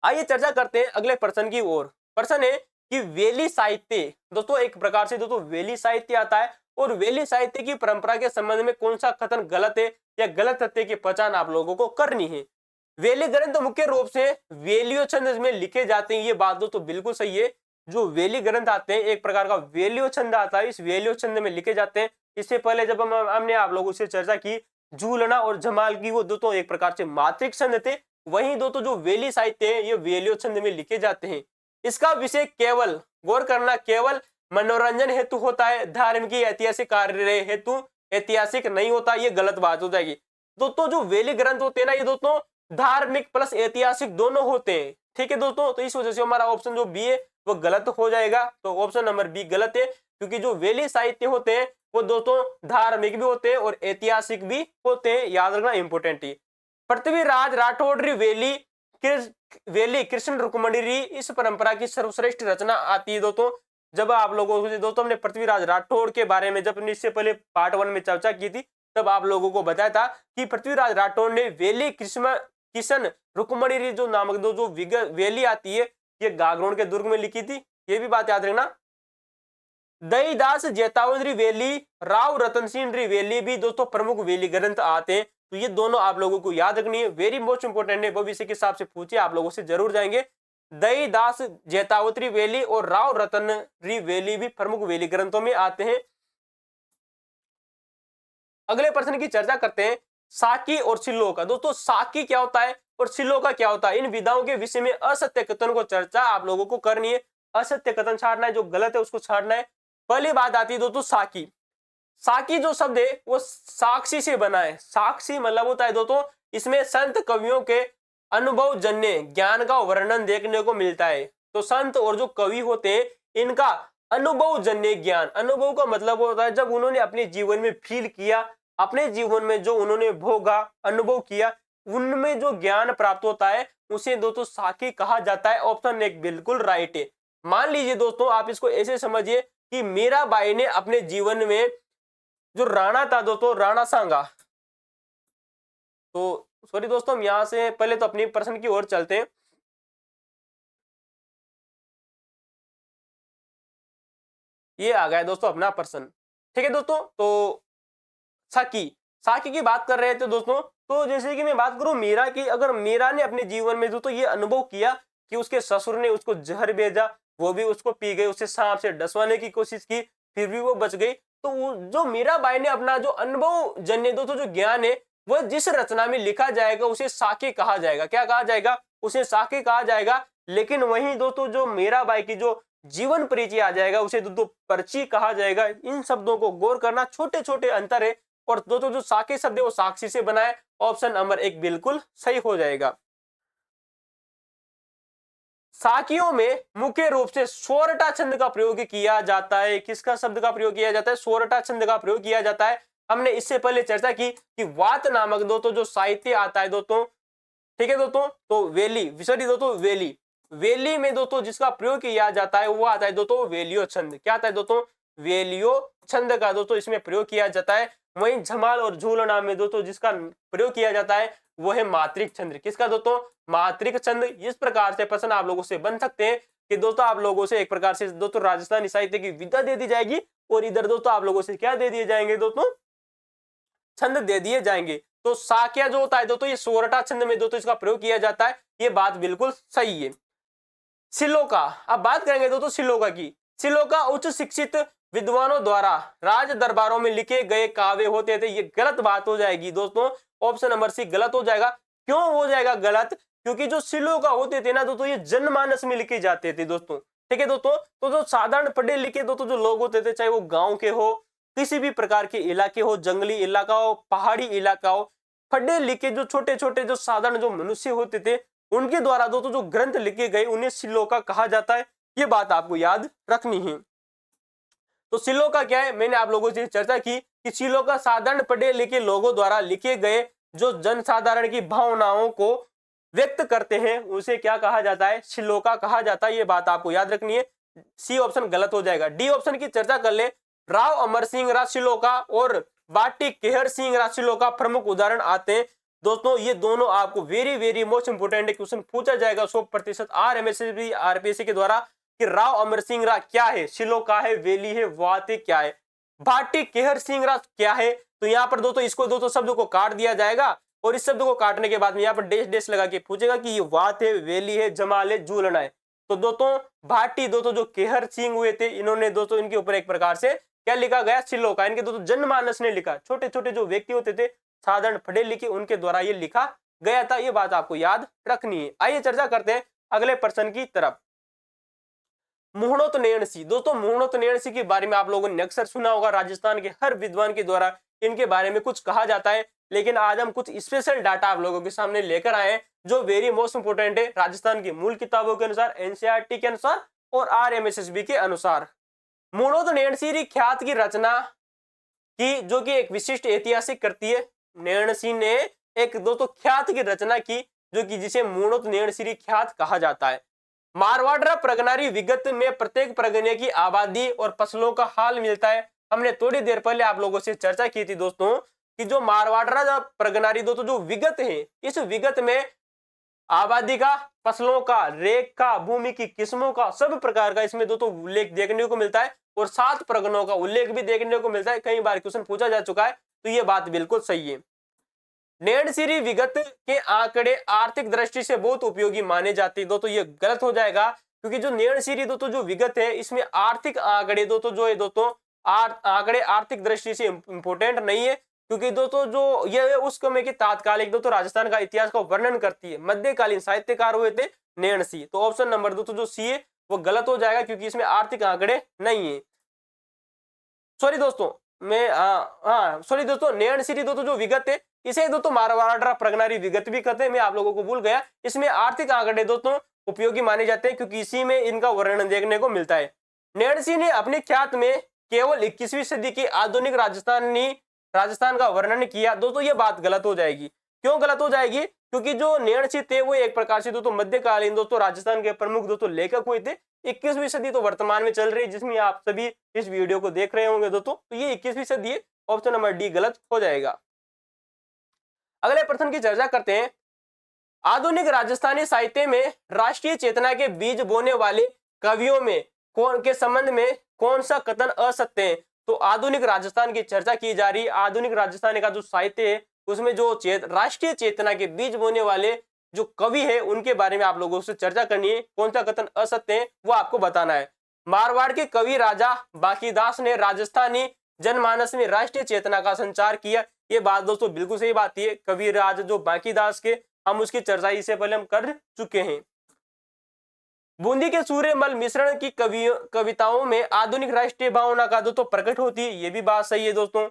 आइए चर्चा करते हैं अगले प्रश्न की ओर। प्रश्न है कि वेली साहित्य, दोस्तों एक प्रकार से दोस्तों वेली साहित्य आता है, और वेली साहित्य की परंपरा के संबंध में कौन सा कथन गलत है या गलत तथ्य की पहचान आप लोगों को करनी है। वेली ग्रंथ मुख्य रूप से वेलियो छंद में लिखे जाते हैं, ये बात दोस्तों बिल्कुल सही है। जो वेली ग्रंथ आते हैं एक प्रकार का वेलियो छंद आता है, इस वेलियो छंद में लिखे जाते हैं। इससे पहले जब हमने आप लोगों से चर्चा की झूलना और जमाल की, वो दोस्तों एक प्रकार से मात्रिक छंद थे। वहीं दोस्तों जो वेली साहित्य है ये वेलियो छंद में लिखे जाते हैं। इसका विषय केवल, गौर करना, केवल मनोरंजन हेतु होता है, धार्मिक ऐतिहासिक कार्य हेतु ऐतिहासिक नहीं होता, ये गलत बात हो जाएगी। दोस्तों जो वेली ग्रंथ होते हैं ना, ये दोस्तों धार्मिक प्लस ऐतिहासिक दोनों होते हैं, ठीक है दोस्तों। तो इस वजह से हमारा ऑप्शन जो बी है वो गलत हो जाएगा, तो ऑप्शन नंबर बी गलत है, क्योंकि जो वेली साहित्य होते हैं वो दोस्तों धार्मिक भी होते हैं और ऐतिहासिक भी होते हैं, याद रखना इंपोर्टेंट है। पृथ्वीराज राठौड़ वेली कृष्ण रुक्मणी इस परंपरा की सर्वश्रेष्ठ रचना आती है दोस्तों। जब आप लोगों को दोस्तों हमने पृथ्वीराज राठौड़ के बारे में जब इससे पहले पार्ट 1 में चर्चा की थी, तब आप लोगों को बताया था कि पृथ्वीराज राठौड़ ने वेली किशन रुक्मणी जो नामक जो वेली आती है ये गागरोन के दुर्ग में लिखी थी, ये भी बात याद रखना। दईदास जैतावंद्री वेली, राव रतन सिंह वेली भी दोस्तों प्रमुख वेली ग्रंथ आते हैं, तो ये दोनों आप लोगों को याद रखनी है, वेरी मोस्ट इंपोर्टेंट है, भविष्य के हिसाब से पूछे आप लोगों से जरूर जाएंगे। दईदास जैतावत्री वेली और राव रतन वेली भी प्रमुख वेली ग्रंथों में आते हैं। अगले प्रश्न की चर्चा करते हैं, साकी और सिल्लो का। दोस्तों साकी क्या होता है और सिल्लो का क्या होता है, इन विधाओं के विषय में असत्य कथन को चर्चा आप लोगों को करनी है, असत्य कथन छाड़ना है, जो गलत है उसको छाड़ना है। पहली बात आती है दोस्तों साकी। साकी जो शब्द है वो साक्षी से बना है, साक्षी मतलब होता है दोस्तों इसमें संत कवियों के अनुभव जन्य ज्ञान का वर्णन देखने को मिलता है। तो संत और जो कवि होते हैं इनका अनुभव जन्य ज्ञान, अनुभव का मतलब होता है जब उन्होंने अपने जीवन में फील किया, अपने जीवन में जो उन्होंने भोगा, अनुभव किया, उनमें जो ज्ञान प्राप्त होता है उसे दोस्तों साकी कहा जाता है। ऑप्शन एक बिल्कुल राइट है। मान लीजिए दोस्तों आप इसको ऐसे समझिए कि मीराबाई ने अपने जीवन में जो राणा था दोस्तों, राणा सांगा, तो सॉरी दोस्तों हम यहां से पहले तो अपनी प्रश्न की ओर चलते हैं। ये आ गया दोस्तों अपना प्रश्न, ठीक है दोस्तों। तो साकी, साकी की बात कर रहे थे दोस्तों। तो जैसे कि मैं बात करूं मीरा की, अगर मीरा ने अपने जीवन में दोस्तों ये अनुभव किया कि उसके ससुर ने उसको जहर भेजा, वो भी उसको पी गई, उसे सांप से डसवाने की कोशिश की, फिर भी वो बच गई, तो जो मीराबाई ने अपना जो अनुभव जन्य दोस्तों जो ज्ञान है वह जिस रचना में लिखा जाएगा उसे साके कहा जाएगा। क्या कहा जाएगा? उसे साके कहा जाएगा। लेकिन वहीं दोस्तों जो मीराबाई की जो जीवन परिचय आ जाएगा उसे दोस्तों पर्ची कहा जाएगा। इन शब्दों को गौर करना, छोटे छोटे अंतर है। और दोस्तों जो साके शब्द है वो साक्षी से बना है। ऑप्शन नंबर एक बिल्कुल सही हो जाएगा। साकियों में मुख्य रूप से सोरठा छंद का प्रयोग किया जाता है। किसका शब्द का प्रयोग किया जाता है? सोरठा छंद का प्रयोग किया जाता है। हमने इससे पहले चर्चा की कि वात नामक दोस्तों जो साहित्य आता है दोस्तों, ठीक है दोस्तों, तो वेली, सॉरी दोस्तों वेली, वेली में दोस्तों जिसका प्रयोग किया जाता है वो आता है दोस्तों वेलियो छंद। क्या आता है दोस्तों? वेलियो छंद का दोस्तों इसमें प्रयोग किया जाता है। वहीं झमाल और झूलना में दोस्तों जिसका प्रयोग किया जाता है वो है मात्रिक छंद। किसका दोस्तों? मात्रिक छंद। इस प्रकार से प्रश्न आप लोगों से बन सकते हैं कि दोस्तों आप लोगों से एक प्रकार से दोस्तों राजस्थानी साहित्य की विधा दे दी जाएगी और इधर दोस्तों आप लोगों से क्या दे दिए जाएंगे दोस्तों? छंद दे दिए जाएंगे। तो साक्या जो होता है दोस्तों ये सोरठा छंद में दोस्तों इसका प्रयोग किया जाता है, ये बात बिल्कुल सही है। श्लोका, अब बात करेंगे दोस्तों श्लोका की। श्लोका उच्च शिक्षित विद्वानों द्वारा राज दरबारों में लिखे गए काव्य होते थे, ये गलत बात हो जाएगी दोस्तों, ऑप्शन नंबर सी गलत हो जाएगा। क्यों हो जाएगा गलत? क्योंकि जो श्लोका होते थे ना दोस्तों ये जनमानस में लिखे जाते थे दोस्तों, ठीक है दोस्तों। तो जो साधारण पढ़े लिखे दोस्तों जो लोग होते थे, चाहे वो गांव के हो, किसी भी प्रकार के इलाके हो, जंगली इलाका हो, पहाड़ी इलाका हो, पढ़े लिखे जो छोटे छोटे जो साधारण जो मनुष्य होते थे उनके द्वारा दोस्तों जो ग्रंथ लिखे गए उन्हें श्लोका कहा जाता है, ये बात आपको याद रखनी है। तो श्लोका क्या है, मैंने आप लोगों से चर्चा की कि श्लोका साधारण पढ़े लिखे लोगों द्वारा लिखे गए जो जनसाधारण की भावनाओं को व्यक्त करते हैं उसे क्या कहा जाता है, श्लोका कहा जाता है, ये बात आपको याद रखनी है। सी ऑप्शन गलत हो जाएगा। डी ऑप्शन की चर्चा कर ले। राव अमर सिंह राज श्लोका और बाटी केहर सिंह राज श्लोका प्रमुख उदाहरण आते हैं दोस्तों। ये दोनों आपको very very most important question पूछा जाएगा 100% आरएमएसएसबी आरपीएससी के द्वारा कि राव अमर सिंह राज क्या है, श्लोका है, वेली है, वाते क्या है, भाटी केहर सिंह राज क्या है। तो यहाँ पर दोस्तों इसको दोस्तों शब्द को काट दिया जाएगा और इस शब्द को काटने के बाद में यहाँ पर डेश डेश लगा के पूछेगा कि ये वात है, वेली है, जमाल है, झूलना है। तो दोस्तों भाटी दोस्तों जो केहर सिंह हुए थे इन्होंने दोस्तों इनके ऊपर एक प्रकार से क्या लिखा गया, श्लोका। इनके दोस्तों जनमानस ने लिखा, छोटे छोटे जो व्यक्ति होते थे साधारण पढ़े लिखे उनके द्वारा ये लिखा गया था, ये बात आपको याद रखनी है। आइए चर्चा करते हैं अगले प्रश्न की तरफ। मुहणोत्तनयनसी, दोस्तों मुहणोत्तनयनसी के बारे में आप लोगों ने अक्सर सुना होगा, राजस्थान के हर विद्वान के द्वारा इनके बारे में कुछ कहा जाता है, लेकिन आज हम कुछ स्पेशल डाटा आप लोगों के सामने लेकर आए हैं जो वेरी मोस्ट इंपोर्टेंट है राजस्थान की मूल किताबों के अनुसार, एनसीईआरटी के अनुसार और आरएमएसएसबी के अनुसार। मुहणोत्तनयनसी ख्यात की रचना की जो कि एक विशिष्ट ऐतिहासिक कृति है। नयनसी ने एक दोस्तों ख्यात की रचना की जो कि जिसे मुहणोत्तनयनसी ख्यात कहा जाता है। मारवाड़ प्रगनारी विगत में प्रत्येक प्रगने की आबादी और फसलों का हाल मिलता है। हमने थोड़ी देर पहले आप लोगों से चर्चा की थी दोस्तों कि जो मारवाड़ प्रगनारी दोस्तों जो विगत है, इस विगत में आबादी का, फसलों का, रेख का, भूमि की किस्मों का, सब प्रकार का इसमें दोस्तों उल्लेख देखने को मिलता है और 7 प्रगणों का उल्लेख भी देखने को मिलता है। कई बार क्वेश्चन पूछा जा चुका है, तो ये बात बिल्कुल सही है। नयनसिरी विगत के आंकड़े आर्थिक दृष्टि से बहुत उपयोगी माने जाते हैं दोस्तों, ये गलत हो जाएगा क्योंकि जो नयनसिरी दोस्तों जो विगत है इसमें आर्थिक आंकड़े दोस्तों जो है दोस्तों आंकड़े आर्थिक दृष्टि से इंपोर्टेंट नहीं है, क्योंकि दोस्तों जो ये उस समय के तात्कालिक दोस्तों राजस्थान का इतिहास का वर्णन करती है। मध्यकालीन साहित्यकार हुए थे नयनसी। तो ऑप्शन नंबर दोस्तों जो सी है वो गलत हो जाएगा क्योंकि इसमें आर्थिक आंकड़े नहीं है। सॉरी दोस्तों, सॉरी दोस्तों, नयनसिरी दोस्तों जो विगत है इसे दोस्तों मारवाड़ प्रगनारी विगत भी कहते हैं, मैं आप लोगों को भूल गया। इसमें आर्थिक आंकड़े दोस्तों उपयोगी माने जाते हैं क्योंकि इसी में इनका वर्णन देखने को मिलता है। नयनसी ने अपने ख्यात में केवल 21वीं सदी के आधुनिक राजस्थान का वर्णन किया। दोस्तों ये बात गलत हो जाएगी। क्यों गलत हो जाएगी? क्योंकि जो नयनसी थे वो एक प्रकार से दोस्तों मध्यकालीन दोस्तों राजस्थान के प्रमुख दोस्तों लेखक हुए थे। 21वीं सदी तो वर्तमान में चल रही है जिसमें आप सभी इस वीडियो को देख रहे होंगे दोस्तों, तो ये 21वीं सदी है। ऑप्शन नंबर डी गलत हो जाएगा। अगले प्रश्न की चर्चा करते हैं। आधुनिक राजस्थानी साहित्य में राष्ट्रीय चेतना के बीज बोने वाले कवियों में कौन के संबंध में कौन सा कथन असत्य है? तो आधुनिक राजस्थान की चर्चा की जा रही है। आधुनिक राजस्थान का जो साहित्य है उसमें जो राष्ट्रीय चेतना के बीज बोने वाले जो कवि है उनके बारे में आप लोगों से चर्चा करनी है। कौन सा कथन असत्य है वो आपको बताना है। मारवाड़ के कवि राजा बांकीदास ने राजस्थानी जनमानस में राष्ट्रीय चेतना का संचार किया। ये बात दोस्तों बिल्कुल सही बात है। कवि राजा जो बांकीदास के, हम उसकी चर्चा इससे पहले हम कर चुके हैं। बूंदी के सूर्यमल मिश्रण की कविताओं में आधुनिक राष्ट्रीय भावना का दोस्तों प्रकट होती है। ये भी बात सही है दोस्तों।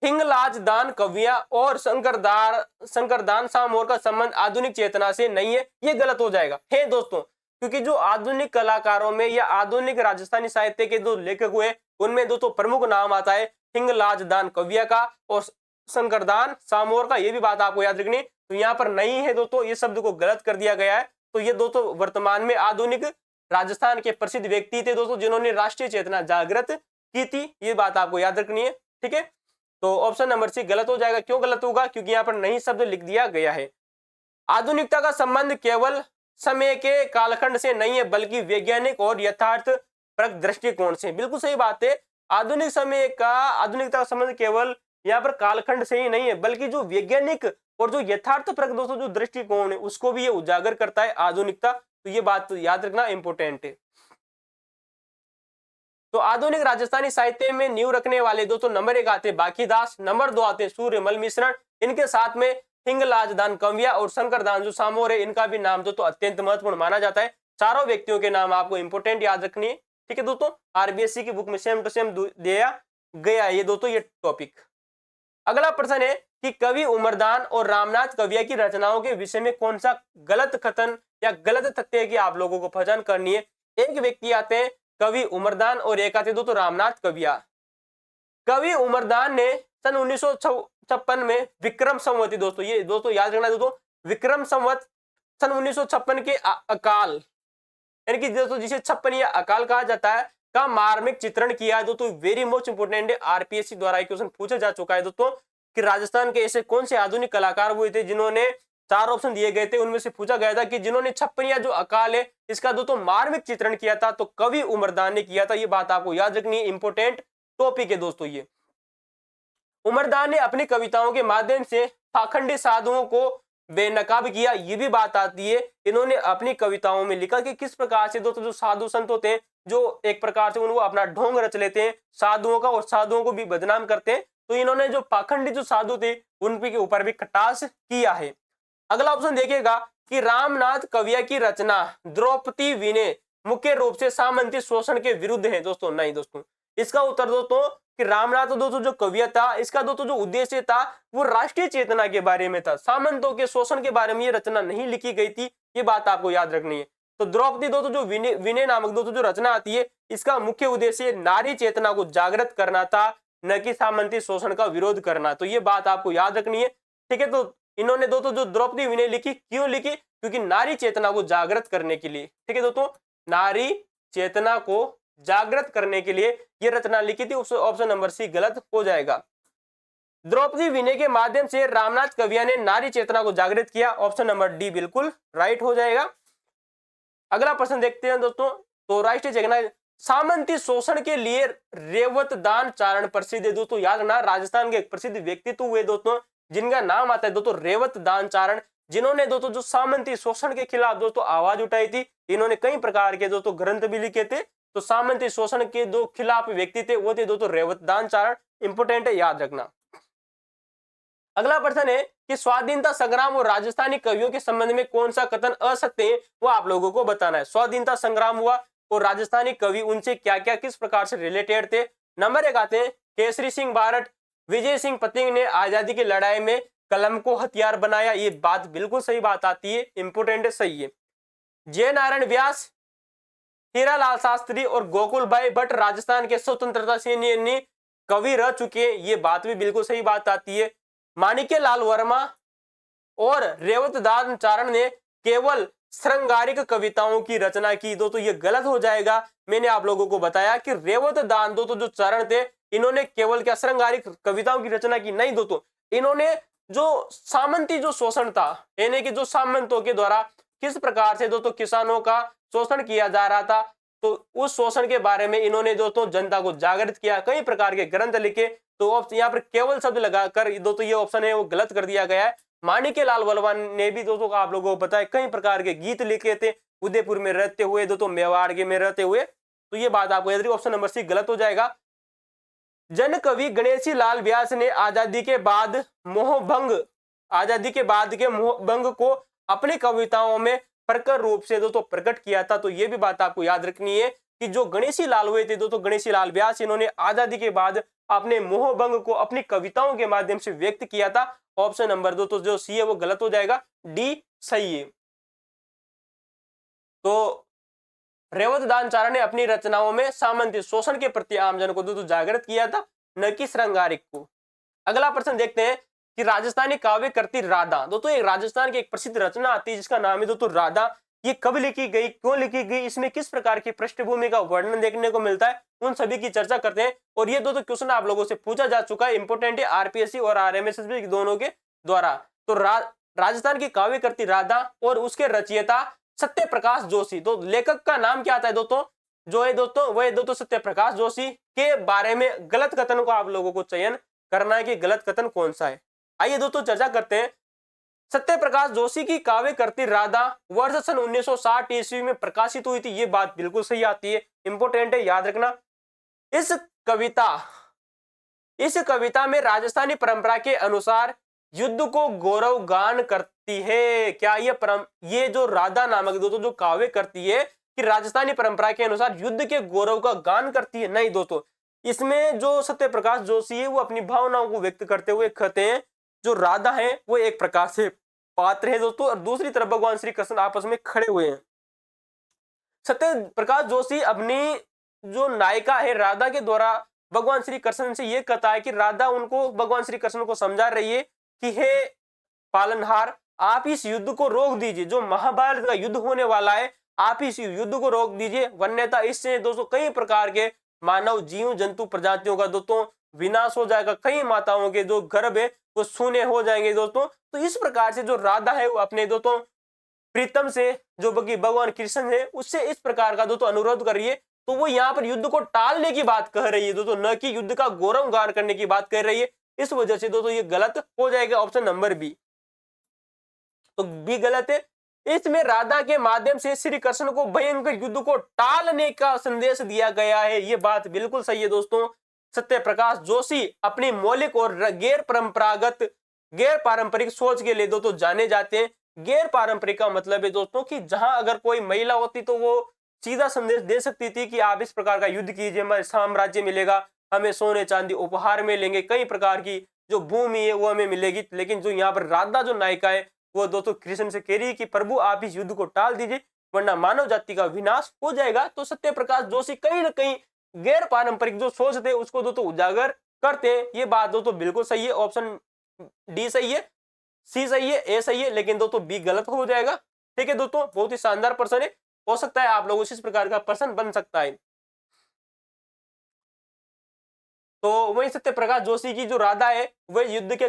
हिंगलाज दान कविया और शंकरदान सामोर का संबंध आधुनिक चेतना से नहीं है, ये गलत हो जाएगा है दोस्तों, क्योंकि जो आधुनिक कलाकारों में या आधुनिक राजस्थानी साहित्य के जो लेखक हुए उनमें दोस्तों प्रमुख नाम आता है हिंगलाज दान कविया का और शंकरदान सामोर का। ये भी बात आपको याद रखनी। तो यहाँ पर नहीं है दोस्तों, ये शब्द को गलत कर दिया गया है। तो ये दोस्तों वर्तमान में आधुनिक राजस्थान के प्रसिद्ध व्यक्ति थे दोस्तों जिन्होंने राष्ट्रीय चेतना जागृत की थी। ये बात आपको याद रखनी है, ठीक है। तो ऑप्शन नंबर सी गलत हो जाएगा। क्यों गलत होगा? क्योंकि यहाँ पर नहीं शब्द लिख दिया गया है। आधुनिकता का संबंध केवल समय के कालखंड से नहीं है बल्कि वैज्ञानिक और यथार्थ परक दृष्टिकोण से। बिल्कुल सही बात है। आधुनिकता का संबंध केवल यहाँ पर कालखंड से ही नहीं है बल्कि जो वैज्ञानिक और जो यथार्थपरक दोस्तों जो दृष्टिकोण है उसको भी ये उजागर करता है आधुनिकता। तो ये बात याद रखना इंपॉर्टेंट है। तो आधुनिक राजस्थानी साहित्य में नींव रखने वाले दोस्तों नंबर 1 आते बाकीदास, नंबर 2 आते सूर्यमल मिश्रण, इनके साथ में हिंगलाजदान कविया और शंकरदान जो सामोर है इनका भी नाम दोस्तों अत्यंत महत्वपूर्ण माना जाता है। चारों व्यक्तियों के नाम आपको इंपोर्टेंट याद रखनी है। ठीक है दोस्तों, आरबीएससी की बुक में सेम टू सेम दिया गया ये दोस्तों ये टॉपिक। अगला प्रश्न है कि कवि उमरदान और रामनाथ कविया की रचनाओं के विषय में कौन सा गलत कथन या गलत तथ्य की आप लोगों को पहचान करनी है। एक व्यक्ति आते हैं कवि उमरदान और एक आते दोस्तों रामनाथ कविया। कवि उमरदान ने सन 1956 में विक्रम संवत दोस्तों ये दोस्तों याद रखना दोस्तों विक्रम संवत सन 1956 के अकाल यानी कि दोस्तों जिसे 56 या अकाल कहा जाता है का मार्मिक चित्रण किया है दोस्तों। वेरी मोस्ट इंपोर्टेंट है, आरपीएससी द्वारा क्वेश्चन पूछा जा चुका है दोस्तों कि राजस्थान के ऐसे कौन से आधुनिक कलाकार हुए थे जिन्होंने 4 ऑप्शन दिए गए थे उनमें से पूछा गया था कि जिन्होंने 56 या जो अकाल है इसका दोस्तों मार्मिक चित्रण किया था तो कवि उमरदान ने किया था। ये बात आपको याद रखनी है, इंपोर्टेंट टॉपिक है दोस्तों ये। उमरदान ने अपनी कविताओं के माध्यम से पाखंडी साधुओं को बेनकाब किया। ये भी बात आती है इन्होंने अपनी कविताओं में लिखा कि किस प्रकार से दोस्तों जो साधु संत होते हैं जो एक प्रकार से उनको अपना ढोंग रच लेते हैं साधुओं का और साधुओं को भी बदनाम करते हैं, तो इन्होंने जो पाखंडी जो साधु थे उनके ऊपर भी कटाक्ष किया है। अगला ऑप्शन देखिएगा कि रामनाथ कविया की रचना द्रौपदी विनय मुख्य रूप से सामंती शोषण के विरुद्ध है दोस्तों। नहीं दोस्तों, इसका उत्तर दोस्तों कि रामनाथ दोस्तों जो कविया था इसका दोस्तों जो उद्देश्य था वो राष्ट्रीय चेतना के बारे में था, सामंतों के शोषण के बारे में ये रचना नहीं लिखी गई थी। ये बात आपको याद रखनी है। तो द्रौपदी दोस्तों जो विनय नामक दोस्तों जो रचना आती है इसका मुख्य उद्देश्य नारी चेतना को जागृत करना था, न कि सामंती शोषण का विरोध करना। तो ये बात आपको याद रखनी है। ठीक है, तो इन्होंने दोस्तों जो द्रौपदी विनय लिखी क्यों लिखी, क्योंकि नारी चेतना को जागृत करने के लिए। ठीक है दोस्तों, नारी चेतना को जागृत करने के लिए यह रचना लिखी थी। ऑप्शन नंबर सी गलत हो जाएगा। द्रौपदी विनय के माध्यम से रामनाथ कविया ने नारी चेतना को जागृत किया। ऑप्शन नंबर डी बिल्कुल राइट हो जाएगा। अगला प्रश्न देखते हैं दोस्तों, तो राष्ट्रीय चेतना सामंती शोषण के लिए रेवत दान चारण प्रसिद्ध है दोस्तों। याद रखना राजस्थान के एक प्रसिद्ध व्यक्तित्व हुए दोस्तों जिनका नाम आता है दोस्तों रेवत दान चारण, जिन्होंने दोस्तों जो सामंती शोषण के खिलाफ दोस्तों आवाज उठाई थी। इन्होंने कई प्रकार के दोस्तों ग्रंथ भी लिखे थे। तो सामंती शोषण के दो खिलाफ व्यक्ति थे वो थे दोस्तों रेवत दान चारण। इंपोर्टेंट है, याद रखना। अगला प्रश्न है कि स्वाधीनता संग्राम और राजस्थानी कवियों के संबंध में कौन सा कथन असत्य है वो आप लोगों को बताना है। स्वाधीनता संग्राम हुआ और राजस्थानी कवि उनसे क्या क्या किस प्रकार से रिलेटेड थे। नंबर 1 आते हैं केसरी सिंह बारठ, विजय सिंह पतिंग ने आजादी की लड़ाई में कलम को हथियार बनाया। ये बात बिल्कुल सही बात आती है, इंपोर्टेंट है, सही है। जय नारायण व्यास, हीरालाल शास्त्री और गोकुल भाई भट्ट राजस्थान के स्वतंत्रता सेनानी कवि रह चुके हैं। ये बात भी बिल्कुल सही बात आती है। माणिक्य लाल वर्मा और रेवत दान चारण ने केवल श्रृंगारिक कविताओं की रचना की। दोस्तों ये गलत हो जाएगा। मैंने आप लोगों को बताया कि रेवत दान दोस्तों जो चारण थे इन्होंने केवल क्या श्रृंगारिक कविताओं की रचना की, नहीं दोस्तों, इन्होंने जो सामंती जो शोषण था यानी कि जो सामंतों के द्वारा किस प्रकार से दोस्तों किसानों का शोषण किया जा रहा था तो उस शोषण के बारे में इन्होंने दोस्तों जनता को जागृत किया, कई प्रकार के ग्रंथ लिखे। तो यहाँ पर केवल शब्द लगाकर दोस्तों ये ऑप्शन है वो गलत कर दिया गया है। माणिक्य लाल वर्मा ने भी दोस्तों आप लोगों को बताया कई प्रकार के गीत लिखे थे उदयपुर में रहते हुए दोस्तों मेवाड़ के में रहते हुए। तो ये बात आपको याद रखिए, ऑप्शन नंबर सी गलत हो जाएगा। जन कवि गणेशी लाल व्यास ने आजादी के बाद के मोहभंग को अपनी कविताओं में प्रखर रूप से दोस्तों प्रकट किया था। तो ये भी बात आपको याद रखनी है कि जो गणेशी लाल हुए थे दोस्तों गणेशी लाल व्यास, इन्होंने आजादी के बाद अपने मोहभंग को अपनी कविताओं के माध्यम से व्यक्त किया था। ऑप्शन नंबर दोस्तों जो सी है वो गलत हो जाएगा, डी सही है। तो रेवत दान चारण ने अपनी रचनाओं में सामंती शोषण के प्रति आम जन को दोस्तों जागृत किया था, न कि श्रृंगारिक को। अगला प्रश्न देखते हैं कि राजस्थानी काव्य कृति राधा। दोस्तों एक राजस्थान की एक प्रसिद्ध रचना आती है जिसका नाम है दोस्तों राधा। ये कब लिखी गई, क्यों लिखी गई, इसमें किस प्रकार की पृष्ठभूमि का वर्णन देखने को मिलता है, उन सभी की चर्चा करते हैं। और ये दोस्तों क्वेश्चन आप लोगों से पूछा जा चुका है, इंपोर्टेंट है आरपीएससी और आरएमएसएसबी दोनों के द्वारा। तो राजस्थान की काव्य कृति राधा और उसके रचयिता सत्य प्रकाश जोशी। तो लेखक का नाम क्या आता है दोस्तों, जो है दोस्तों वह दोस्तों सत्य प्रकाश जोशी के बारे में गलत कथन को आप लोगों को चयन करना है कि गलत कथन कौन सा है। आइए दोस्तों चर्चा करते हैं। सत्यप्रकाश जोशी की काव्य कृति राधा वर्ष सन 1960 ईस्वी में प्रकाशित हुई थी। ये बात बिल्कुल सही आती है, इंपोर्टेंट है, याद रखना। इस कविता इस कविता में राजस्थानी परंपरा के अनुसार युद्ध को गौरव गान करती है। क्या ये जो राधा नामक दोस्तों जो काव्य करती है कि राजस्थानी परंपरा के अनुसार युद्ध के गौरव का गान करती है? नहीं दोस्तों, इसमें जो सत्यप्रकाश जोशी है वो अपनी भावनाओं को व्यक्त करते हुए कहते हैं जो राधा है वो एक प्रकार से पात्र है दोस्तों, और दूसरी तरफ भगवान श्री कृष्ण आपस में खड़े हुए हैं। सत्य प्रकाश जोशी अपनी जो नायिका है राधा के द्वारा भगवान श्री कृष्ण से यह कहता है कि राधा उनको भगवान श्री कृष्ण को समझा रही है कि हे पालनहार, आप इस युद्ध को रोक दीजिए, जो महाभारत का युद्ध होने वाला है आप इस युद्ध को रोक दीजिए, वन्यता इससे दोस्तों कई प्रकार के मानव जीव जंतु प्रजातियों का दोस्तों विनाश हो जाएगा, कई माताओं के जो गर्भ है वो शून्य हो जाएंगे दोस्तों। तो इस प्रकार से जो राधा है वो अपने दोस्तों प्रीतम से जो भगवान कृष्ण है उससे इस प्रकार का दोस्तों अनुरोध कर रही है। तो वो यहाँ पर युद्ध को टालने की बात कह रही है दोस्तों, न कि युद्ध का गौरव गान करने की बात कर रही है। इस वजह से दोस्तों ये गलत हो जाएगा, ऑप्शन नंबर बी। तो बी गलत है। इसमें राधा के माध्यम से श्री कृष्ण को भयंकर युद्ध को टालने का संदेश दिया गया है। ये बात बिल्कुल सही है दोस्तों। सत्यप्रकाश जोशी अपनी मौलिक और गैर पारंपरिक सोच के लिए दोस्तों जाने जाते हैं। गैर पारंपरिक का मतलब है दोस्तों कि जहां अगर कोई महिला होती तो वो सीधा संदेश दे सकती थी कि आप इस प्रकार का युद्ध कीजिए, हमें साम्राज्य मिलेगा, हमें सोने चांदी उपहार में लेंगे, कई प्रकार की जो भूमि है वो हमें मिलेगी। लेकिन जो यहाँ पर राधा जो नायिका है वो दोस्तों कृष्ण से कह रही है कि प्रभु आप इस युद्ध को टाल दीजिए वरना मानव जाति का विनाश हो जाएगा। तो सत्यप्रकाश जोशी कहीं ना कहीं गैर पारंपरिक जो सोच थे उसको दोस्तों उजागर करते हैं। ये बात दोस्तों बिल्कुल सही है, ऑप्शन डी सही है, सी सही है, ए सही है, लेकिन दोस्तों बी गलत हो जाएगा। ठीक है दोस्तों, बहुत ही शानदार प्रश्न है, हो सकता है आप लोगों से इस प्रकार का प्रश्न बन सकता है। तो वही सत्यप्रकाश जोशी की जो राधा है वह युद्ध के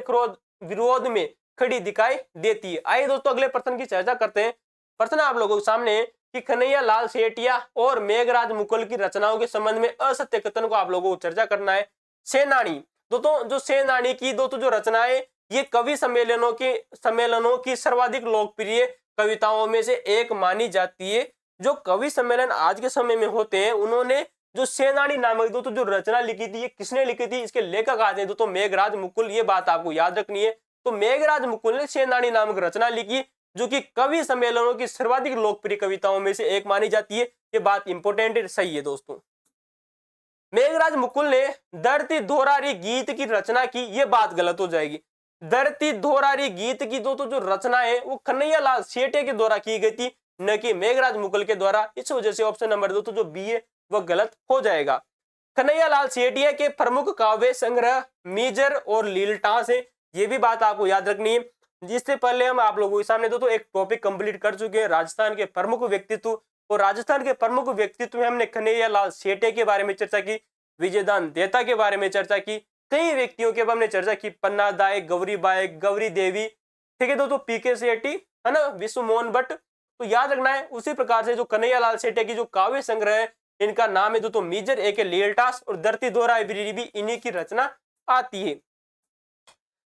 विरोध में खड़ी दिखाई देती है। आइए दोस्तों अगले प्रश्न की चर्चा करते हैं। प्रश्न आप लोगों के सामने कि कन्हैया लाल सेठिया और मेघराज मुकुल की रचनाओं के संबंध में असत्य कथन को आप लोगों को चर्चा करना है। सेनानी दोस्तों, जो सेनानी की दोस्तों जो रचनाएं ये कवि सम्मेलनों की सर्वाधिक लोकप्रिय कविताओं में से एक मानी जाती है। जो कवि सम्मेलन आज के समय में होते हैं उन्होंने जो सेनानी नामक दोस्तों जो रचना लिखी थी ये किसने लिखी थी? इसके लेखक आते हैं दोस्तों मेघराज मुकुल। ये बात आपको याद रखनी है। तो मेघराज मुकुल ने सेनानी नामक रचना लिखी जो कि कवि सम्मेलनों की सर्वाधिक लोकप्रिय कविताओं में से एक मानी जाती है। ये बात इंपोर्टेंट है, सही है दोस्तों। मेघराज मुकुल ने धरती धोरारी गीत की रचना की, ये बात गलत हो जाएगी। धरती धोरारी गीत की दोस्तों जो रचना है वो कन्हैया लाल सेठिया के द्वारा की गई थी, न कि मेघराज मुकुल के द्वारा। इस वजह से ऑप्शन नंबर दोस्तों जो बी है वह गलत हो जाएगा। कन्हैया लाल सेठिया के प्रमुख काव्य संग्रह मीजर और लीलटास है, ये भी बात आपको याद रखनी है। जिससे पहले हम आप लोगों के सामने दोस्तों एक टॉपिक कंप्लीट कर चुके हैं, राजस्थान के प्रमुख व्यक्तित्व। और राजस्थान के प्रमुख व्यक्तित्व में हमने कन्हैया लाल सेठिया के बारे में चर्चा की, विजयदान देता के बारे में चर्चा की, कई व्यक्तियों के हमने चर्चा की, पन्ना दाय, गौरी बाई, गौरी देवी, ठीक है दोस्तों, पीके सेठी है ना, विश्व मोहन भट्ट। तो याद रखना है उसी प्रकार से जो कन्हैया लाल सेठिया की जो काव्य संग्रह है इनका नाम है दोस्तों मीजर, एक लीलटास और धरती धोरा भी इन्हीं की रचना आती है।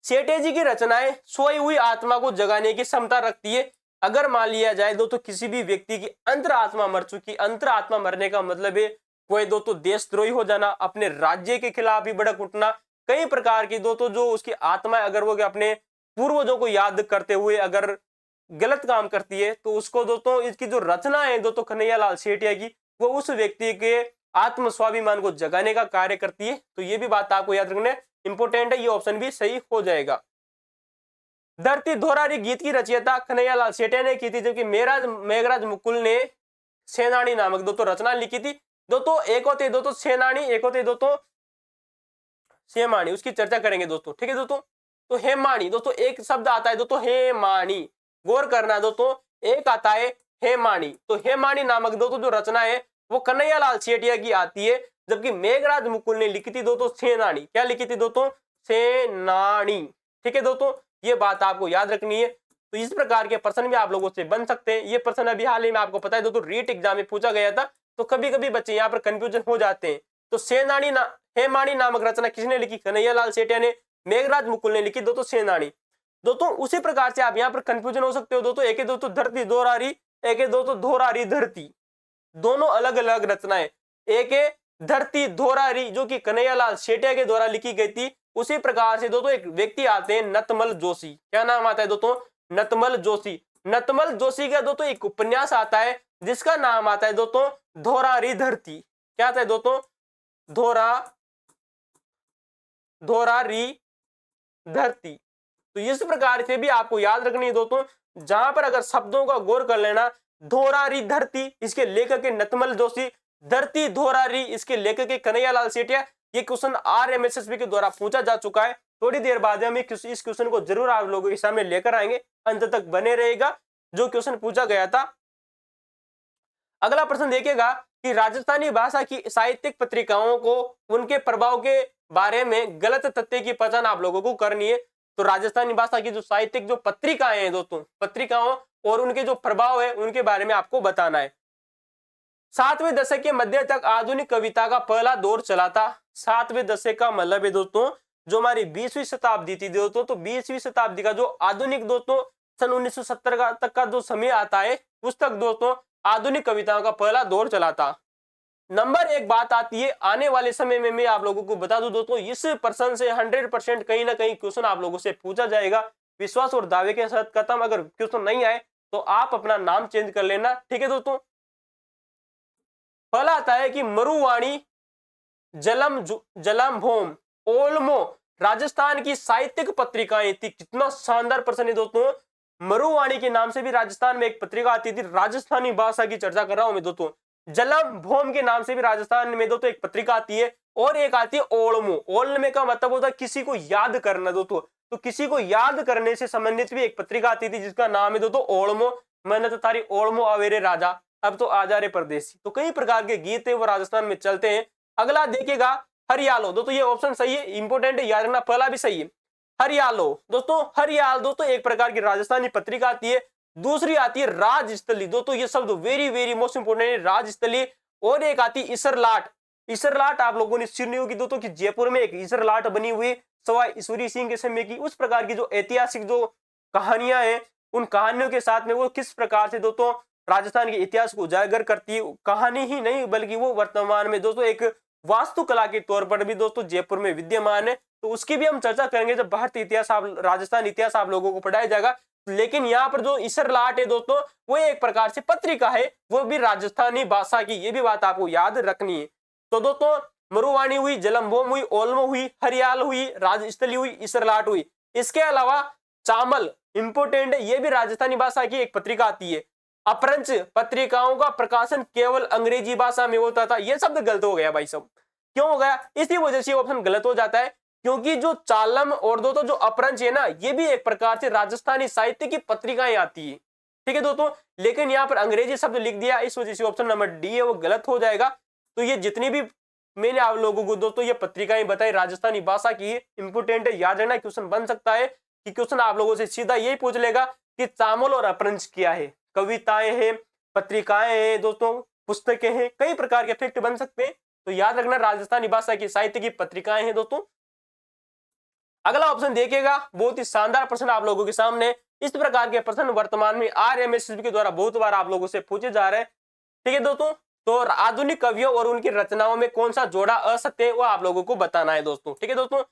सेठिया जी की रचनाएं सोई हुई आत्मा को जगाने की क्षमता रखती है। अगर मान लिया जाए दोस्तों किसी भी व्यक्ति की अंतर आत्मा मर चुकी, अंतर आत्मा मरने का मतलब है कोई दोस्तों देशद्रोही हो जाना, अपने राज्य के खिलाफ भी भड़क उठना, कई प्रकार की दोस्तों जो उसकी आत्मा अगर वो अपने पूर्वजों को याद करते हुए अगर गलत काम करती है तो उसको दोस्तों इसकी जो रचना है दोस्तों कन्हैया लाल सेठिया की वो उस व्यक्ति के आत्म स्वाभिमान को जगाने का कार्य करती है। तो ये भी बात आपको याद रखना है, इंपोर्टेंट है, ये ऑप्शन भी सही हो जाएगा। धरती धोरारी गीत की रचयिता कन्हैया लाल सेठिया ने की थी, जबकि मेघराज मुकुल ने सेनानी नामक दोस्तों रचना लिखी थी। दोस्तों एक होते दोस्तों सेनानी, एक होते दोस्तों सेमानी, उसकी चर्चा करेंगे दोस्तों, ठीक है दोस्तों। तो हेमानी दोस्तों एक शब्द आता है दोस्तों हेमानी, गौर करना दोस्तों, एक आता है हेमानी। तो हेमानी नामक दोस्तों जो रचना है वो कन्हैया लाल सेठिया की आती है, जबकि मेघराज मुकुल ने लिखी थी दोस्तों सेनानी। क्या लिखी थी दोस्तों? सेनानी, ठीक है दोस्तों, ये बात आपको याद रखनी है। तो इस प्रकार के प्रश्न भी आप लोगों से बन सकते हैं। ये प्रश्न अभी हाल ही में आपको पता है दोस्तों रीट एग्जाम में पूछा गया था, तो कभी कभी बच्चे यहाँ पर कंफ्यूजन हो जाते हैं। तो हेमानी नामक रचना किसने लिखी? कन्हैयालाल सेठिया ने। मेघराज मुकुल ने लिखी दोस्तों सेनानी। दोस्तों उसी प्रकार से आप यहाँ पर कंफ्यूजन हो सकते हो दोस्तों, एक है दोस्तों धरती दोहरारी, एक है दोस्तों दोहरारी धरती, दोनों अलग अलग रचनाएं। एक है धरती दोहरारी जो कि कन्हैयालाल सेठिया के द्वारा लिखी गई थी। उसी प्रकार से दोस्तों एक व्यक्ति आते हैं नतमल जोशी, क्या नाम आता है दोस्तों? नतमल जोशी। नतमल जोशी का दोस्तों एक उपन्यास आता है जिसका नाम आता है दोस्तों दोहरारी धरती। क्या आता है दोस्तों? दोहरारी धरती। तो इस प्रकार से भी आपको याद रखनी है दोस्तों, जहां पर अगर शब्दों का गौर कर लेना, दोहरारी धरती इसके लेखक है नतमल जोशी, धरती दोहरारी इसके लेखक है कन्हैयालाल सेठिया। ये क्वेश्चन RMSSB के द्वारा पूछा जा चुका है। थोड़ी देर बाद हम इस क्वेश्चन को जरूर आप लोगों के सामने लेकर आएंगे, अंत तक बने रहेगा जो क्वेश्चन पूछा गया था। अगला प्रश्न देखिएगा कि राजस्थानी भाषा की साहित्यिक पत्रिकाओं को उनके प्रभाव के बारे में गलत तथ्य की पहचान आप लोगों को करनी है। तो राजस्थानी भाषा की जो साहित्यिक जो पत्रिकाएं हैं दोस्तों, पत्रिकाओं और उनके जो प्रभाव है उनके बारे में आपको बताना है। 7वें दशक के मध्य तक आधुनिक कविता का पहला दौर चला था। 7वें दशक का मतलब है दोस्तों जो हमारी 20वीं शताब्दी थी दोस्तों, तो 20वीं शताब्दी का जो आधुनिक दोस्तों सन 1970 तक का जो समय आता है उस तक दोस्तों आधुनिक कविताओं का पहला दौर चला था। नंबर एक बात आती है आने वाले समय में मैं आप लोगों को बता दूं दोस्तों, इस प्रश्न से 100% कहीं ना कहीं क्वेश्चन आप लोगों से पूछा जाएगा। विश्वास और दावे के साथ खत्म, अगर क्वेश्चन नहीं आए तो आप अपना नाम चेंज कर लेना, ठीक है दोस्तों। पहला आता है कि मरुवाणी जलम भोम ओल्मो राजस्थान की साहित्यिक पत्रिकाएं थी। कितना शानदार प्रश्न है दोस्तों। मरुवाणी के नाम से भी राजस्थान में एक पत्रिका आती थी, राजस्थानी भाषा की चर्चा कर रहा हूं मैं दोस्तों। जलम भोम के नाम से भी राजस्थान में दोस्तों एक पत्रिका आती है, और एक आती है ओल्मो। ओल्मे का मतलब होता है किसी को याद करना दोस्तों, तो किसी को याद करने से संबंधित भी एक पत्रिका आती थी जिसका नाम है दोस्तों ओल्मो। मैंने तो तारी ओल्मो आवेरे राजा, अब तो आजा रे परदेसी। तो कई प्रकार के गीत है वो राजस्थान में चलते हैं। अगला देखिएगा हरियालो दोस्तों, ये ऑप्शन सही है, इंपोर्टेंट है, याद रखना, पहला भी सही है। हरियालो दोस्तों, हरियाल दोस्तों एक प्रकार की राजस्थानी पत्रिका आती है। दूसरी आती है राजस्थली दोस्तों, ये शब्द वेरी वेरी मोस्ट इंपोर्टेंट है, राजस्थली। और एक आती है इसरलाट। इसरलाट आप लोगों ने सुनी होगी दोस्तों कि जयपुर में एक इसरलाट बनी हुई सवाई ईश्वरी सिंह के समय की। उस प्रकार की जो ऐतिहासिक जो कहानियां हैं उन कहानियों के साथ में वो किस प्रकार से दोस्तों राजस्थान के इतिहास को उजागर करती है। कहानी ही नहीं बल्कि वो वर्तमान में दोस्तों एक वास्तुकला के तौर पर भी दोस्तों जयपुर में विद्यमान है। तो उसकी भी हम चर्चा करेंगे जब भारतीय इतिहास राजस्थान इतिहास आप लोगों को पढ़ाया जाएगा। लेकिन यहाँ पर जो इसरलाट है दोस्तों वो एक प्रकार से पत्रिका है, वो भी राजस्थानी भाषा की, ये भी बात आपको याद रखनी है। तो दोस्तों मरुवाणी हुई, जलम्बोम हुई, ओल्मो हुई, हरियाल हुई, राजस्थली हुई, इसरलाट हुई। इसके अलावा चामल इंपोर्टेंट है, ये भी राजस्थानी भाषा की एक पत्रिका आती है। अपरंच पत्रिकाओं का प्रकाशन केवल अंग्रेजी भाषा में होता था। यह शब्द गलत हो गया भाई साहब, क्यों हो गया? इसी वजह से ऑप्शन गलत हो जाता है, क्योंकि जो चालम और दोस्तों जो अपरंच है ना, ये भी एक प्रकार से राजस्थानी साहित्य की पत्रिकाएं आती है, ठीक है दोस्तों। लेकिन यहाँ पर अंग्रेजी शब्द लिख दिया, इस वजह से ऑप्शन नंबर डी है वो गलत हो जाएगा। तो ये जितनी भी मैंने आप लोगों को दोस्तों ये पत्रिकाएं बताई राजस्थानी भाषा की, इंपोर्टेंट है, याद रहना। क्वेश्चन बन सकता है कि क्वेश्चन आप लोगों से सीधा यही पूछ लेगा कि चामल और अपरंच क्या है। कविताएं हैं, पत्रिकाएं हैं दोस्तों, पुस्तकें हैं, कई प्रकार के फैक्ट बन सकते हैं। तो याद रखना राजस्थानी भाषा की साहित्य की पत्रिकाएं हैं दोस्तों। अगला ऑप्शन देखिएगा, बहुत ही शानदार प्रश्न आप लोगों के सामने। इस प्रकार के प्रश्न वर्तमान में RMSSB के द्वारा बहुत बार आप लोगों से पूछे जा रहे हैं, ठीक है दोस्तों। तो आधुनिक कवियों और उनकी रचनाओं में कौन सा जोड़ा असत्य है वो आप लोगों को बताना है दोस्तों, ठीक है दोस्तों।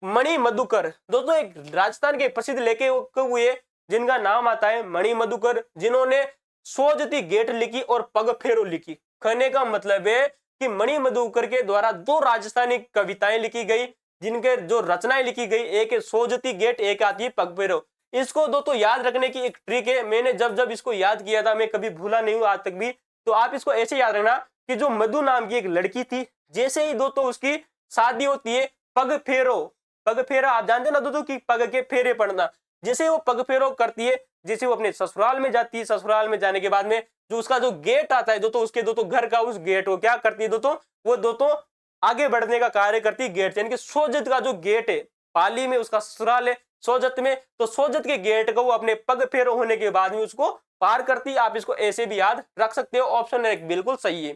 मणि मधुकर दोस्तों एक राजस्थान के प्रसिद्ध लेखक हुए जिनका नाम आता है मणि मधुकर, जिन्होंने सोजती गेट लिखी और पग फेरो लिखी। कहने का मतलब है कि मणि मधुकर के द्वारा दो राजस्थानी कविताएं लिखी गई, जिनके जो रचनाएं लिखी गई, एक है सोजती गेट, एक आती है पग फेरो। इसको दोस्तों याद रखने की एक ट्रिक है, मैंने जब जब इसको याद किया था मैं कभी भूला नहीं हूं आज तक भी। तो आप इसको ऐसे याद रखना कि जो मधु नाम की एक लड़की थी, जैसे ही दोस्तों उसकी शादी होती है, पग फेरो, पग फेरा आप जानते ना दोस्तों कि पग के फेरे पड़ना, जैसे वो पग फेरो करती है, जैसे वो अपने ससुराल में जाती है, ससुराल में जाने के बाद में जो उसका जो गेट आता है दोस्तों, उसके दोस्तों घर का उस गेट को क्या करती है दोस्तों, वो दोस्तों आगे बढ़ने का कार्य करती है गेट, यानी कि सोजत का जो गेट है, पाली में उसका ससुराल है सोजत में, तो सोजत के गेट को वो अपने पग फेरो होने के बाद में उसको पार करती है। आप इसको ऐसे भी याद रख सकते हो, ऑप्शन एक बिल्कुल सही है।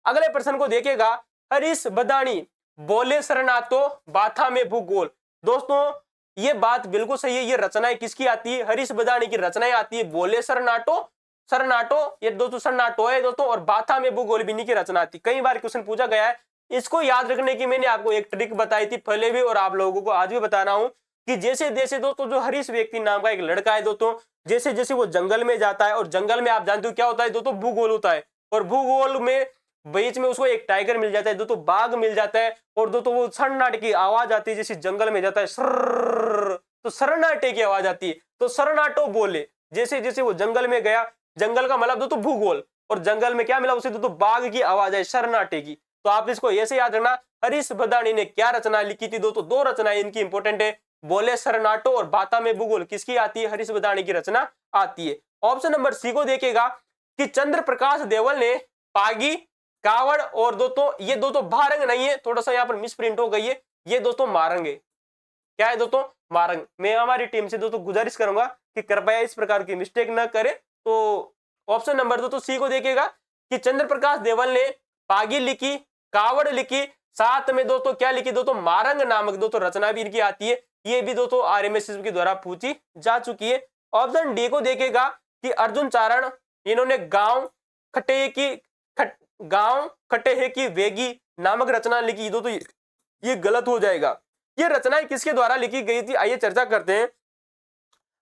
अगले प्रश्न को देखिएगा, हरीश बदानी बोले शरणातो बाथा में भूगोल। दोस्तों ये बात बिल्कुल सही है, ये रचनाएं किसकी आती है, हरीश बदानी की रचनाएं आती है। बोले शरणाटो, शरणाटो ये दोस्तों शरणाटो है दोस्तों, और बाथा में भूगोल भी इन्हीं की रचना आती। कई बार क्वेश्चन पूछा गया है, इसको याद रखने की मैंने आपको एक ट्रिक बताई थी पहले भी और आप लोगों को आज भी बता रहा हूं कि जैसे जैसे दोस्तों जो हरीश व्यक्ति नाम का एक लड़का है दोस्तों, जैसे जैसे वो जंगल में जाता है, और जंगल में आप जानते हो क्या होता है दोस्तों, भूगोल होता है, और भूगोल में बीच में उसको एक टाइगर मिल जाता है दोस्तों, बाघ मिल जाता है, और दोस्तों वो सन्नाटे की आवाज आती है, जैसे जंगल में जाता है सर्र, तो सन्नाटे की आवाज आती है, तो सरनाटो बोले। जैसे जैसे वो जंगल में गया, जंगल का मतलब दोस्तों भूगोल, और जंगल में क्या मिला उसे दोस्तों, बाघ की आवाज है सन्नाटे की। तो आप इसको ऐसे याद रखना, हरीश बदानी ने क्या रचना लिखी थी दोस्तों, दो रचनाएं इनकी इंपॉर्टेंट है, बोले सरनाटो और बाता में भूगोल किसकी आती है, हरीश बदानी की रचना आती है। ऑप्शन नंबर सी को देखेगा कि चंद्र प्रकाश देवल ने पागी, कावड़ और दोस्तों ये दोस्तों भारंग नहीं है, थोड़ा सा यहाँ पर मिस प्रिंट हो गई है, ये दोस्तों मारंग है। क्या है दोस्तों, मारंग। मैं हमारी टीम से दोस्तों गुजारिश करूंगा कि कृपया इस प्रकार की मिस्टेक न करें। तो ऑप्शन नंबर दोस्तों सी को देखेगा कि चंद्र प्रकाश देवल ने पागी लिखी, कावड़ लिखी, साथ में दोस्तों क्या लिखी दोस्तों, मारंग नामक दोस्तों रचना भी इनकी आती है। ये भी दोस्तों आरएमएसएस के द्वारा पूछी जा चुकी है। ऑप्शन डी को देखेगा कि अर्जुन चारण, इन्होंने गांव खटे की वेगी नामक रचना लिखी, दोस्तों ये गलत हो जाएगा। ये रचनाएं किसके द्वारा लिखी गई थी, आइए चर्चा करते हैं।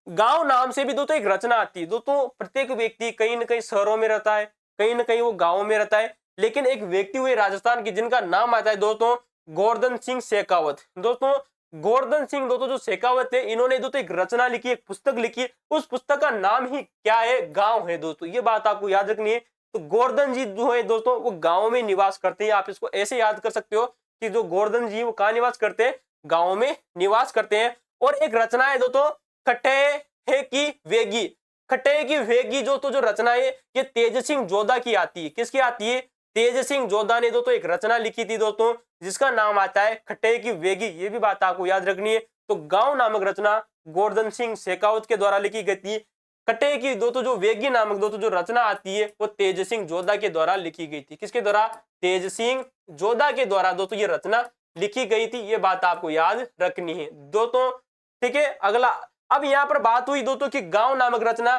गांव नाम से भी दोस्तों एक रचना आती है दोस्तों, प्रत्येक व्यक्ति कहीं ना कहीं शहरों में रहता है, कहीं ना कहीं वो गांव में रहता है, लेकिन एक व्यक्ति हुए राजस्थान की जिनका नाम आता है दोस्तों गोवर्धन सिंह शेखावत। दोस्तों गोवर्धन सिंह दोस्तों जो शेखावत है, इन्होंने दोस्तों एक रचना लिखी, एक पुस्तक लिखी, उस पुस्तक का नाम ही क्या है, गांव है दोस्तों, ये बात आपको याद रखनी है। तो गोवर्धन जी जो है दोस्तों वो गांव में निवास करते हैं, आप इसको ऐसे याद कर सकते हो कि जो गोवर्धन जी वो कहाँ निवास करते हैं, गांव में निवास करते हैं। और एक रचना है दोस्तों खटे की वेगी, खटे की वेगी जो तो जो रचना है ये तेज सिंह जोधा की आती है। किसकी आती है, तेज सिंह जोधा ने दोस्तों एक रचना लिखी थी दोस्तों जिसका नाम आता है खटे की वेगी, ये भी बात आपको याद रखनी है। तो गांव नामक रचना गोवर्धन सिंह शेखावत के द्वारा लिखी गई थी। खटे की दोस्तों जो वेगी नामक दोस्तों जो रचना आती है वो तेज सिंह जोधा के द्वारा लिखी गई थी। किसके द्वारा, तेज सिंह जोधा के द्वारा दोस्तों ये रचना लिखी गई थी, ये बात आपको याद रखनी है दोस्तों। ठीक है, अगला अब यहाँ पर बात हुई दोस्तों कि गांव नामक रचना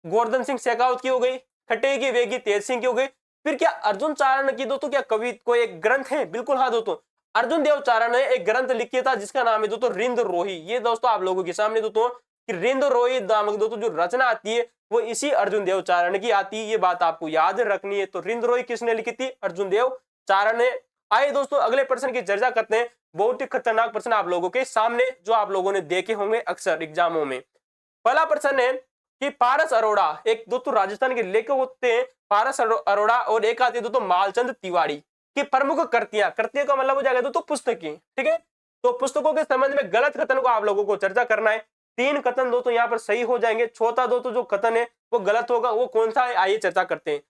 गोवर्धन सिंह शेखावत की हो गई, खटे की वेगी तेज सिंह की हो गई। फिर क्या अर्जुन चारण की दोस्तों क्या कवि कोई एक ग्रंथ है, बिल्कुल हाँ दोस्तों, अर्जुन देव चारण ने एक ग्रंथ लिखा था जिसका नाम है दोस्तों रिंद रोही। ये दोस्तों आप लोगों के सामने दोस्तों कि रिंद रोही नामक दोस्तों जो रचना आती है वो इसी अर्जुन देव चारण की आती है, ये बात आपको याद रखनी है। तो रिंद रोही किसने लिखी थी, अर्जुन देव चारण ने। आइए दोस्तों अगले प्रश्न की चर्चा करते हैं, बहुत ही खतरनाक प्रश्न आप लोगों के सामने जो आप लोगों ने देखे होंगे अक्सर एग्जामों में। पहला प्रश्न है कि पारस अरोड़ा, एक दोस्तों राजस्थान के लेखक होते हैं पारस अरोड़ा, और एक आते दोस्तों मालचंद तिवारी की प्रमुख कृतियां, कृतियों का मतलब हो जाएगा दोस्तों पुस्तकें। ठीक है, तो पुस्तकों के संबंध में गलत कथन को आप लोगों को चर्चा करना है। 3 कथन दोस्तों यहाँ पर सही हो जाएंगे, चौथा दोस्तों जो कथन है वो गलत होगा, वो कौन सा है आइए चर्चा करते हैं।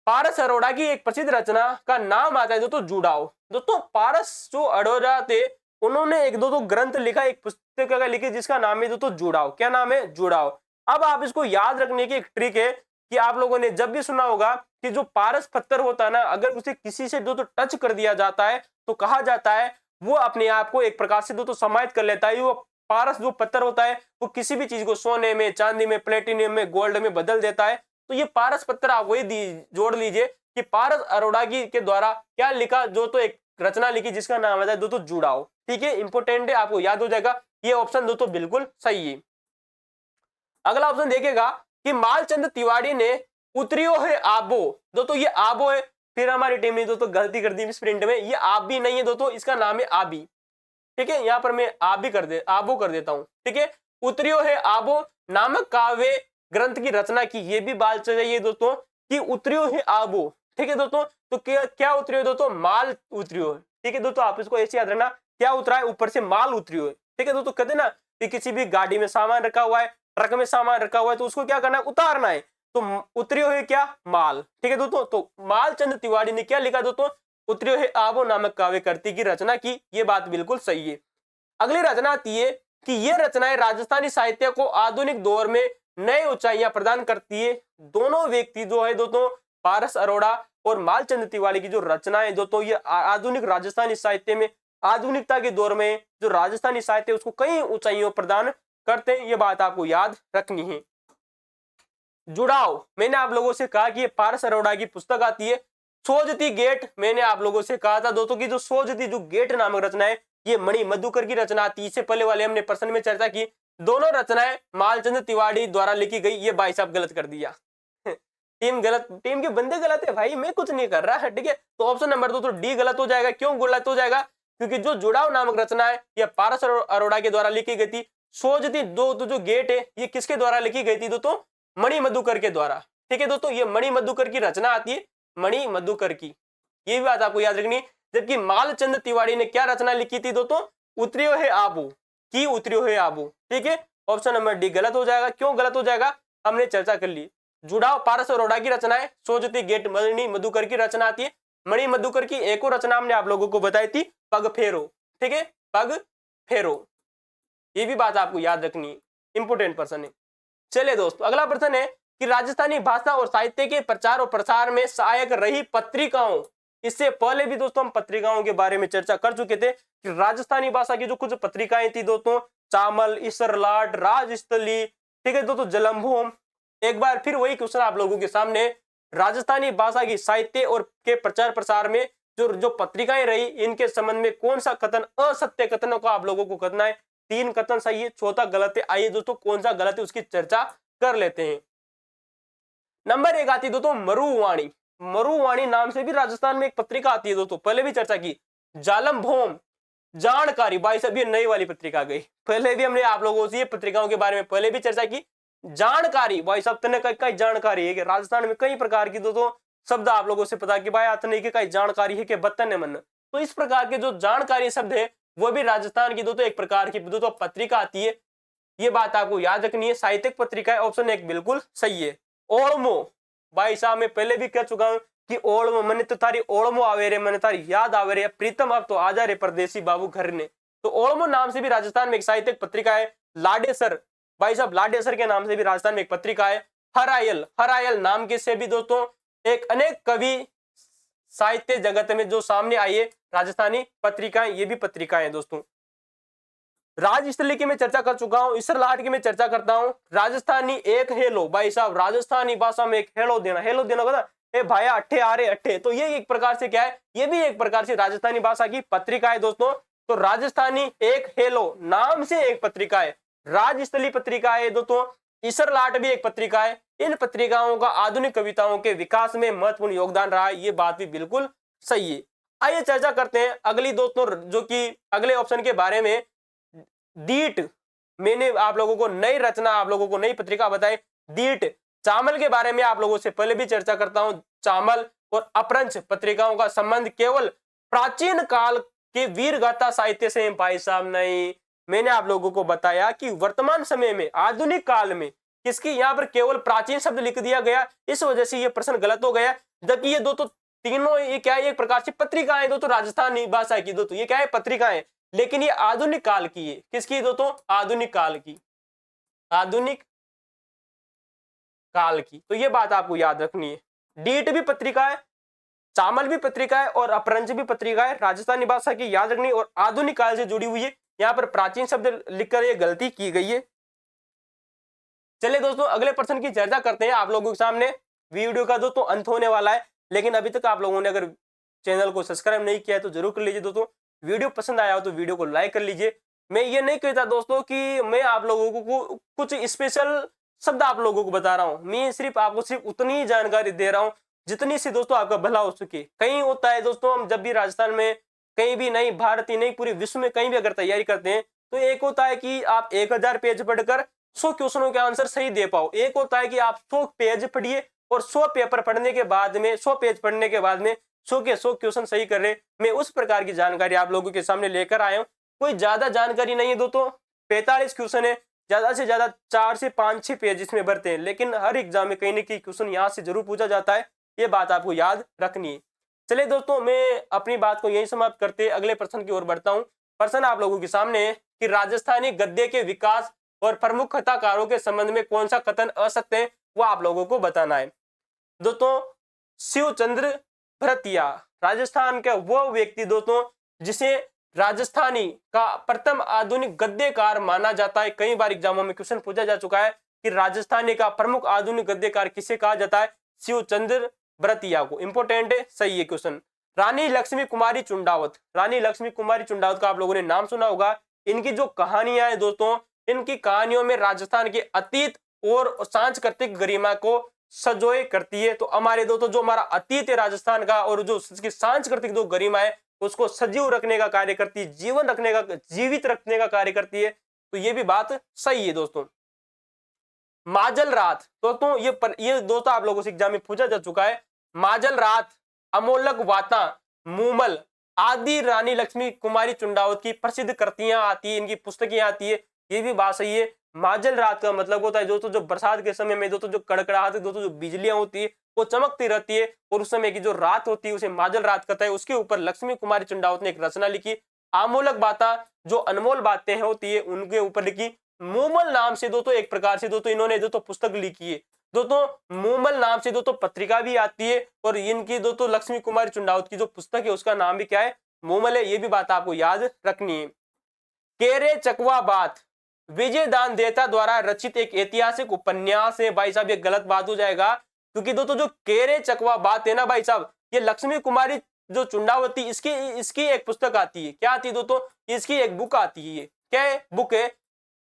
पारस अरोड़ा की एक प्रसिद्ध रचना का नाम आता है दोस्तों जुड़ाव। दोस्तों पारस जो अरोड़ा थे उन्होंने एक दोस्तों ग्रंथ लिखा, एक पुस्तक लिखी जिसका नाम है दोस्तों जुड़ाव। क्या नाम है, जुड़ाव। अब आप इसको याद रखने की एक ट्रिक है कि आप लोगों ने जब भी सुना होगा कि जो पारस पत्थर होता है ना, अगर उसे किसी से दोस्तों टच कर दिया जाता है तो कहा जाता है वो अपने आप को एक प्रकार से दोस्तों समाहित कर लेता है। वो पारस जो पत्थर होता है वो किसी भी चीज को सोने में, चांदी में, प्लेटिनियम में, गोल्ड में बदल देता है। तो ये पारस पत्थर आप वही जोड़ लीजिए कि पारस अरोड़ा की के द्वारा क्या लिखा, जो तो एक रचना लिखी जिसका नाम है दोस्तों जुड़ाव। ठीक है, इंपोर्टेंट है, आपको याद हो जाएगा। ये ऑप्शन दोस्तों बिल्कुल सही है। अगला ऑप्शन देखेगा कि मालचंद तिवारी ने उतरियो है आबो। दोस्तों ये आबो है, फिर हमारी टीम ने दोस्तों गलती कर दी इस प्रिंट में, ये आप भी नहीं है दोस्तों, इसका नाम है आबी। ठीक है, यहाँ पर मैं आबो कर देता हूं। ठीक है, उतरियो है आबो नामक काव्य ग्रंथ की रचना की, ये भी बात चाहिए दोस्तों कि उतरियो है आबो। ठीक है दोस्तों, तो क्या उतरियो दोस्तों, माल उतरियो है। ठीक है दोस्तों, आप इसको ऐसे याद रखना, क्या उतरा है, ऊपर से माल उतरियो है। ठीक है दोस्तों, कहते ना कि किसी भी गाड़ी में सामान रखा हुआ है, ट्रक में सामान रखा हुआ है, तो उसको क्या करना है, उतारना है, तो उतरियो है क्या, माल। ठीक है दोस्तों, तो मालचंद तिवारी ने क्या लिखा दोस्तों, उतरियो है आबो नामक काव्य कृति की रचना की, ये बात बिल्कुल सही है। अगली रचना आती है कि ये रचनाएं राजस्थानी साहित्य को आधुनिक दौर में नए ऊंचाइयां प्रदान करती है। दोनों व्यक्ति जो है दोस्तों पारस अरोड़ा और मालचंद तिवारी की जो रचनाएं दोस्तों ये आधुनिक राजस्थानी साहित्य में, आधुनिकता के दौर में जो राजस्थानी साहित्य उसको कई ऊंचाइयों प्रदान करते हैं, ये बात आपको याद रखनी है। जुड़ाव, मैंने आप लोगों से कहा कि ये पारस अरोड़ा की पुस्तक आती है। सोजती गेट, मैंने आप लोगों से कहा था दोस्तों की जो सोजती जो गेट नामक रचना है ये मणि मधुकर की रचना आती है। इससे पहले वाले हमने प्रश्न में चर्चा की, दोनों रचनाएं मालचंद तिवारी द्वारा लिखी गई। ये भाई साहब गलत कर दिया टीम गलत, टीम के बंदे गलत है भाई, मैं कुछ नहीं कर रहा है, ठीक है। तो ऑप्शन नंबर 2 तो डी गलत हो जाएगा। क्यों गलत हो जाएगा? क्योंकि जो जुड़ाव नामक रचना है यह पारस अरोड़ा के द्वारा लिखी गई थी। सोजती दो तो जो गेट है ये किसके द्वारा लिखी गई थी दोस्तों? मणि मधुकर के द्वारा, ठीक है दोस्तों। ये मणि मधुकर की रचना आती है, मणि मधुकर की, ये भी बात आपको याद रखनी है। जबकि मालचंद तिवारी ने क्या रचना लिखी थी दोस्तों? उतरियो है आबू की, उतरियो है आबू, ठीक है। ऑप्शन नंबर डी गलत हो जाएगा। क्यों गलत हो जाएगा? हमने चर्चा कर ली। जुड़ाव पारस अरोड़ा की रचना है, सोजती गेट मणि मधुकर की रचना आती है। मणि मधुकर की एक और रचना हमने आप लोगों को बताई थी, पग फेरो, ठीक है, पग फेरो, ये भी बात आपको याद रखनी है, इंपोर्टेंट प्रश्न है। चलिए दोस्तों अगला प्रश्न है कि राजस्थानी भाषा और साहित्य के प्रचार और प्रसार में सहायक रही पत्रिकाओं। इससे पहले भी दोस्तों हम पत्रिकाओं के बारे में चर्चा कर चुके थे कि राजस्थानी भाषा की जो कुछ पत्रिकाएं थी दोस्तों, चामल, इसरलाट, राजस्थली, ठीक है दोस्तों, जलंभूम। एक बार फिर वही क्वेश्चन आप लोगों के सामने, राजस्थानी भाषा की साहित्य और के प्रचार प्रसार में जो पत्रिकाएं रही इनके संबंध में कौन सा कथन असत्य कथनों का आप लोगों को करना है। 3 कथन सही है, चौथा गलत है। आइए दोस्तों कौन सा गलत है उसकी चर्चा कर लेते हैं। नंबर 1 आती है दोस्तों मरुवाणी। मरुवाणी नाम से भी राजस्थान में एक पत्रिका आती है दोस्तों, पहले भी चर्चा की। जालम भोम, जानकारी, भाई साहब ये नई वाली पत्रिका गई, पहले भी हमने आप लोगों से ये पत्रिकाओं के बारे में पहले भी चर्चा की। जानकारी, भाई साहब तने कई जानकारी है कि राजस्थान में कई प्रकार की दोस्तों शब्द आप लोगों से पता कि भाई आतने की कई जानकारी है कि बतने मन, तो इस प्रकार के जो जानकारी शब्द है वो भी राजस्थान की दोस्तों एक प्रकार की दोस्तों पत्रिका आती है। ये बात आपको याद रखनी है, साहित्यिक पत्रिका है। ऑप्शन 1 बिल्कुल सही है। ओळमो, भाई साहब मैं पहले भी कह चुका हूं कि ओळमो, मैंने तो तारी ओळमो आवे रे, मैंने तारी याद आवे रे, प्रीतम अब तो आ जा रे परदेसी बाबू घर ने। तो ओळमो नाम से भी राजस्थान में एक साहित्यिक पत्रिका है। लाडेसर, भाई साहब लाडेसर के नाम से भी राजस्थान में एक पत्रिका है। हरायल, हरायल नाम के से भी दोस्तों एक अनेक कवि साहित्य जगत में जो सामने आई है राजस्थानी पत्रिकाएं, ये भी पत्रिकाएं दोस्तों। राजस्थली की मैं चर्चा कर चुका हूं, इसरलाट की मैं चर्चा करता हूं। राजस्थानी एक हेलो, भाई साहब राजस्थानी भाषा में एक हेलो देना, हेलो देना होगा ना, ए भाया अट्ठे आ रहे अट्ठे, तो ये एक प्रकार से क्या है, ये भी एक प्रकार से राजस्थानी भाषा की पत्रिका है दोस्तों। तो राजस्थानी एक हेलो नाम से एक पत्रिका है, राजस्थली पत्रिका है दोस्तों। इसरलाट भी एक पत्रिका है। इन पत्रिकाओं का आधुनिक कविताओं के विकास में महत्वपूर्ण योगदान रहा है, ये बात भी बिल्कुल सही है। आइए चर्चा करते हैं अगली दोस्तों, जो कि अगले ऑप्शन के बारे में। दीट, मैंने आप लोगों को नई रचना, आप लोगों को नई पत्रिका बताई दीट। चामल के बारे में आप लोगों से पहले भी चर्चा करता हूं। चामल और अपरंच पत्रिकाओं का संबंध केवल प्राचीन काल के वीर गाथा साहित्य से, भाई साहब नहीं, मैंने आप लोगों को बताया कि वर्तमान समय में आधुनिक काल में किसकी यहाँ पर केवल प्राचीन शब्द लिख दिया गया, इस वजह से ये प्रश्न गलत हो गया। जबकि ये दोस्तों तीनों ये क्या है, एक प्रकार से पत्रिकाएं दोस्तों राजस्थानी भाषा की दोस्तों, ये क्या है पत्रिकाएं, लेकिन ये आधुनिक काल की है। किसकी दोस्तों? आधुनिक काल की, आधुनिक काल की। तो ये बात आपको याद रखनी है। डीट भी पत्रिका है, चामल भी पत्रिका है और अपरंच भी पत्रिका है, राजस्थानी भाषा की याद रखनी और आधुनिक काल से जुड़ी हुई है। यहाँ पर प्राचीन शब्द लिखकर ये गलती की गई है। चलिए दोस्तों अगले प्रश्न की चर्चा करते हैं आप लोगों के सामने। वीडियो का दोस्तों अंत होने वाला है, लेकिन अभी तक आप लोगों ने अगर चैनल को सब्सक्राइब नहीं किया है तो जरूर कर लीजिए दोस्तों। वीडियो पसंद आया हो तो वीडियो को लाइक कर लीजिए। मैं ये नहीं कहता दोस्तों कि मैं आप लोगों को कुछ स्पेशल शब्द आप लोगों को बता रहा हूँ, मैं सिर्फ आपको सिर्फ उतनी ही जानकारी दे रहा हूँ जितनी सी दोस्तों आपका भला हो सके। कहीं होता है दोस्तों, हम जब भी राजस्थान में कहीं भी, नहीं भारत ही नहीं पूरे विश्व में कहीं भी अगर तैयारी करते हैं तो एक होता है कि आप 1000 पेज पढ़कर 100 क्वेश्चनों के आंसर सही दे पाओ। एक होता है कि आप 100 पेज पढ़िए और 100 पेपर पढ़ने के बाद में, 100 पेज पढ़ने के बाद में 100 के 100 क्वेश्चन सही कर रहे। मैं उस प्रकार की जानकारी आप लोगों के सामने लेकर आया हूँ। कोई ज्यादा जानकारी नहीं है दोस्तों, 45 क्वेश्चन है, ज्यादा से ज्यादा 4 से 5-6 पेज इसमें भरते हैं, लेकिन हर एग्जाम में कहीं ना कहीं क्वेश्चन यहाँ से जरूर पूछा जाता है, ये बात आपको याद रखनी है। चलिए दोस्तों मैं अपनी बात को यही समाप्त करते अगले प्रश्न की ओर बढ़ता हूँ। प्रश्न आप लोगों के सामने है कि राजस्थानी गद्य के विकास और प्रमुख कथाकारों के संबंध में कौन सा कथन असत्य है, वो आप लोगों को बताना है। दोस्तों शिवचंद्र भरतिया, राजस्थान का वो व्यक्ति दोस्तों जिसे राजस्थानी का प्रथम आधुनिक गद्यकार माना जाता है। कई बार एग्जामों में क्वेश्चन पूछा जा चुका है कि राजस्थानी का प्रमुख आधुनिक गद्यकार किसे कहा जाता है? शिव चंद्र भरतिया को। इंपोर्टेंट है, सही है क्वेश्चन। रानी लक्ष्मी कुमारी चुंडावत, रानी लक्ष्मी कुमारी चुंडावत का आप लोगों ने नाम सुना होगा। इनकी जो कहानियां हैं दोस्तों, इनकी कहानियों में राजस्थान के अतीत और सांस्कृतिक गरिमा को सजोए करती है। तो हमारे दोस्तों जो हमारा अतीत है राजस्थान का और जो उसकी सांस्कृतिक जो गरिमा है उसको सजीव रखने का कार्य करती है, जीवन रखने का, जीवित रखने का कार्य करती है। तो ये भी बात सही है दोस्तों। माजल रात दोस्तों, ये दोस्तों आप लोगों से एग्जाम में पूछा जा चुका है। माजल रात, अमोलक वाता, मूमल आदि रानी लक्ष्मी कुमारी चुंडावत की प्रसिद्ध कृतियां आती है, इनकी पुस्तकें आती है। ये भी बात सही है। माजल रात का मतलब होता है दोस्तों जो बरसात के समय में दोस्तों जो कड़कड़ाहट दोस्तों जो बिजलियां होती है वो चमकती रहती है और उस समय की जो रात होती है उसे माजल रात कहता है। उसके ऊपर लक्ष्मी कुमारी चुंडावत ने एक रचना लिखी। आमोलक बाता, जो अनमोल बातें होती है उनके ऊपर लिखी। मूमल नाम से दोस्तों एक प्रकार से दोस्तों इन्होंने दोस्तों पुस्तक लिखी है। दोस्तों मूमल नाम से दोस्तों पत्रिका भी आती है और इनकी दोस्तों लक्ष्मी कुमारी चुंडावत की जो पुस्तक है उसका नाम भी क्या है? मूमल है। ये भी बात आपको याद रखनी है। केरे चकवा बात, विजय दान देता द्वारा रचित एक ऐतिहासिक उपन्यास है। भाई साहब ये गलत बात हो जाएगा क्योंकि दोस्तों जो केरे चकवा बात है ना भाई साहब, ये लक्ष्मी कुमारी जो चुंडावती इसकी एक पुस्तक आती है। क्या आती है दोस्तों? इसकी एक बुक आती है। क्या है? बुक है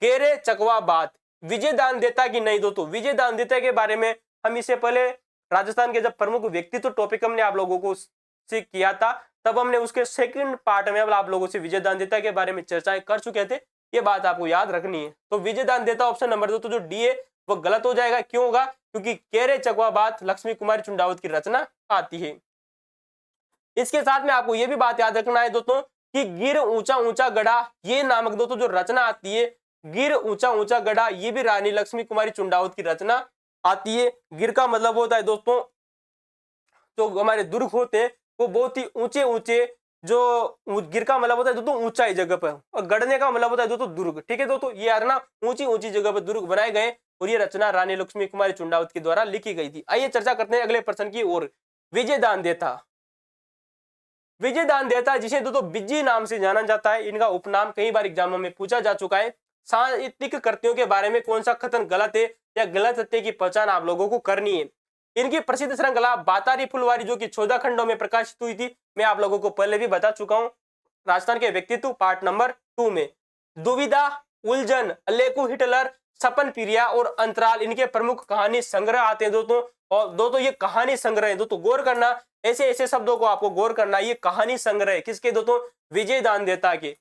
केरे चकवा बात। विजय दान देता की नहीं दोस्तों, विजय दान देता के बारे में हम इससे पहले राजस्थान के जब प्रमुख व्यक्तित्व टॉपिक हमने आप लोगों को से किया था तब हमने उसके सेकंड पार्ट में आप लोगों से विजय दान देता के बारे में चर्चाएं कर चुके थे। ये बात आपको याद रखनी है। तो विजय दान देता ऑप्शन नंबर 2 तो जो डी है वो गलत हो जाएगा। क्यों होगा? क्योंकि केरे चकवा बात लक्ष्मी कुमारी चुंडावत की रचना आती है। इसके साथ में आपको यह भी बात याद रखना है दोस्तों कि गिर ऊंचा ऊंचा गढ़ा ये नामक दोस्तों जो रचना आती है, गिर ऊंचा ऊंचा गढ़ा, ये भी रानी लक्ष्मी कुमारी चुंडावत की रचना आती है। गिर का मतलब होता है दोस्तों जो हमारे दुर्ग होते हैं वो बहुत ही ऊंचे ऊंचे, जो गिर का मतलब होता है दोस्तों ऊंचाई जगह पर, और गढ़ने का मतलब होता है दोस्तों दुर्ग। ठीक है दोस्तों, ये यार ना ऊंची ऊंची जगह पर दुर्ग बनाए गए और ये रचना रानी लक्ष्मी कुमारी चुंडावत के द्वारा लिखी गई थी। आइए चर्चा करते हैं अगले प्रश्न की ओर। विजय दान देता, विजय दान देता जिसे दोस्तों बिज्जी नाम से जाना जाता है, इनका उपनाम कई बार एग्जामों में पूछा जा चुका है। साहित्यिक कृतियों के बारे में कौन सा कथन गलत है या गलत सत्य की पहचान आप लोगों को करनी है। इनकी प्रसिद्ध श्रृंखला बातारी फुलवारी जो कि 14 खंडों में प्रकाशित हुई थी, मैं आप लोगों को पहले भी बता चुका हूं राजस्थान के व्यक्तित्व पार्ट नंबर 2 में। दुविधा, उलझन, अलेकू हिटलर, सपन पिरिया और अंतराल इनके प्रमुख कहानी संग्रह आते हैं दोस्तों। और दोस्तों ये कहानी संग्रह है दोस्तों, गौर करना ऐसे ऐसे शब्दों को आपको गौर करना। ये कहानी संग्रह किसके दोस्तों? विजय दान देता के।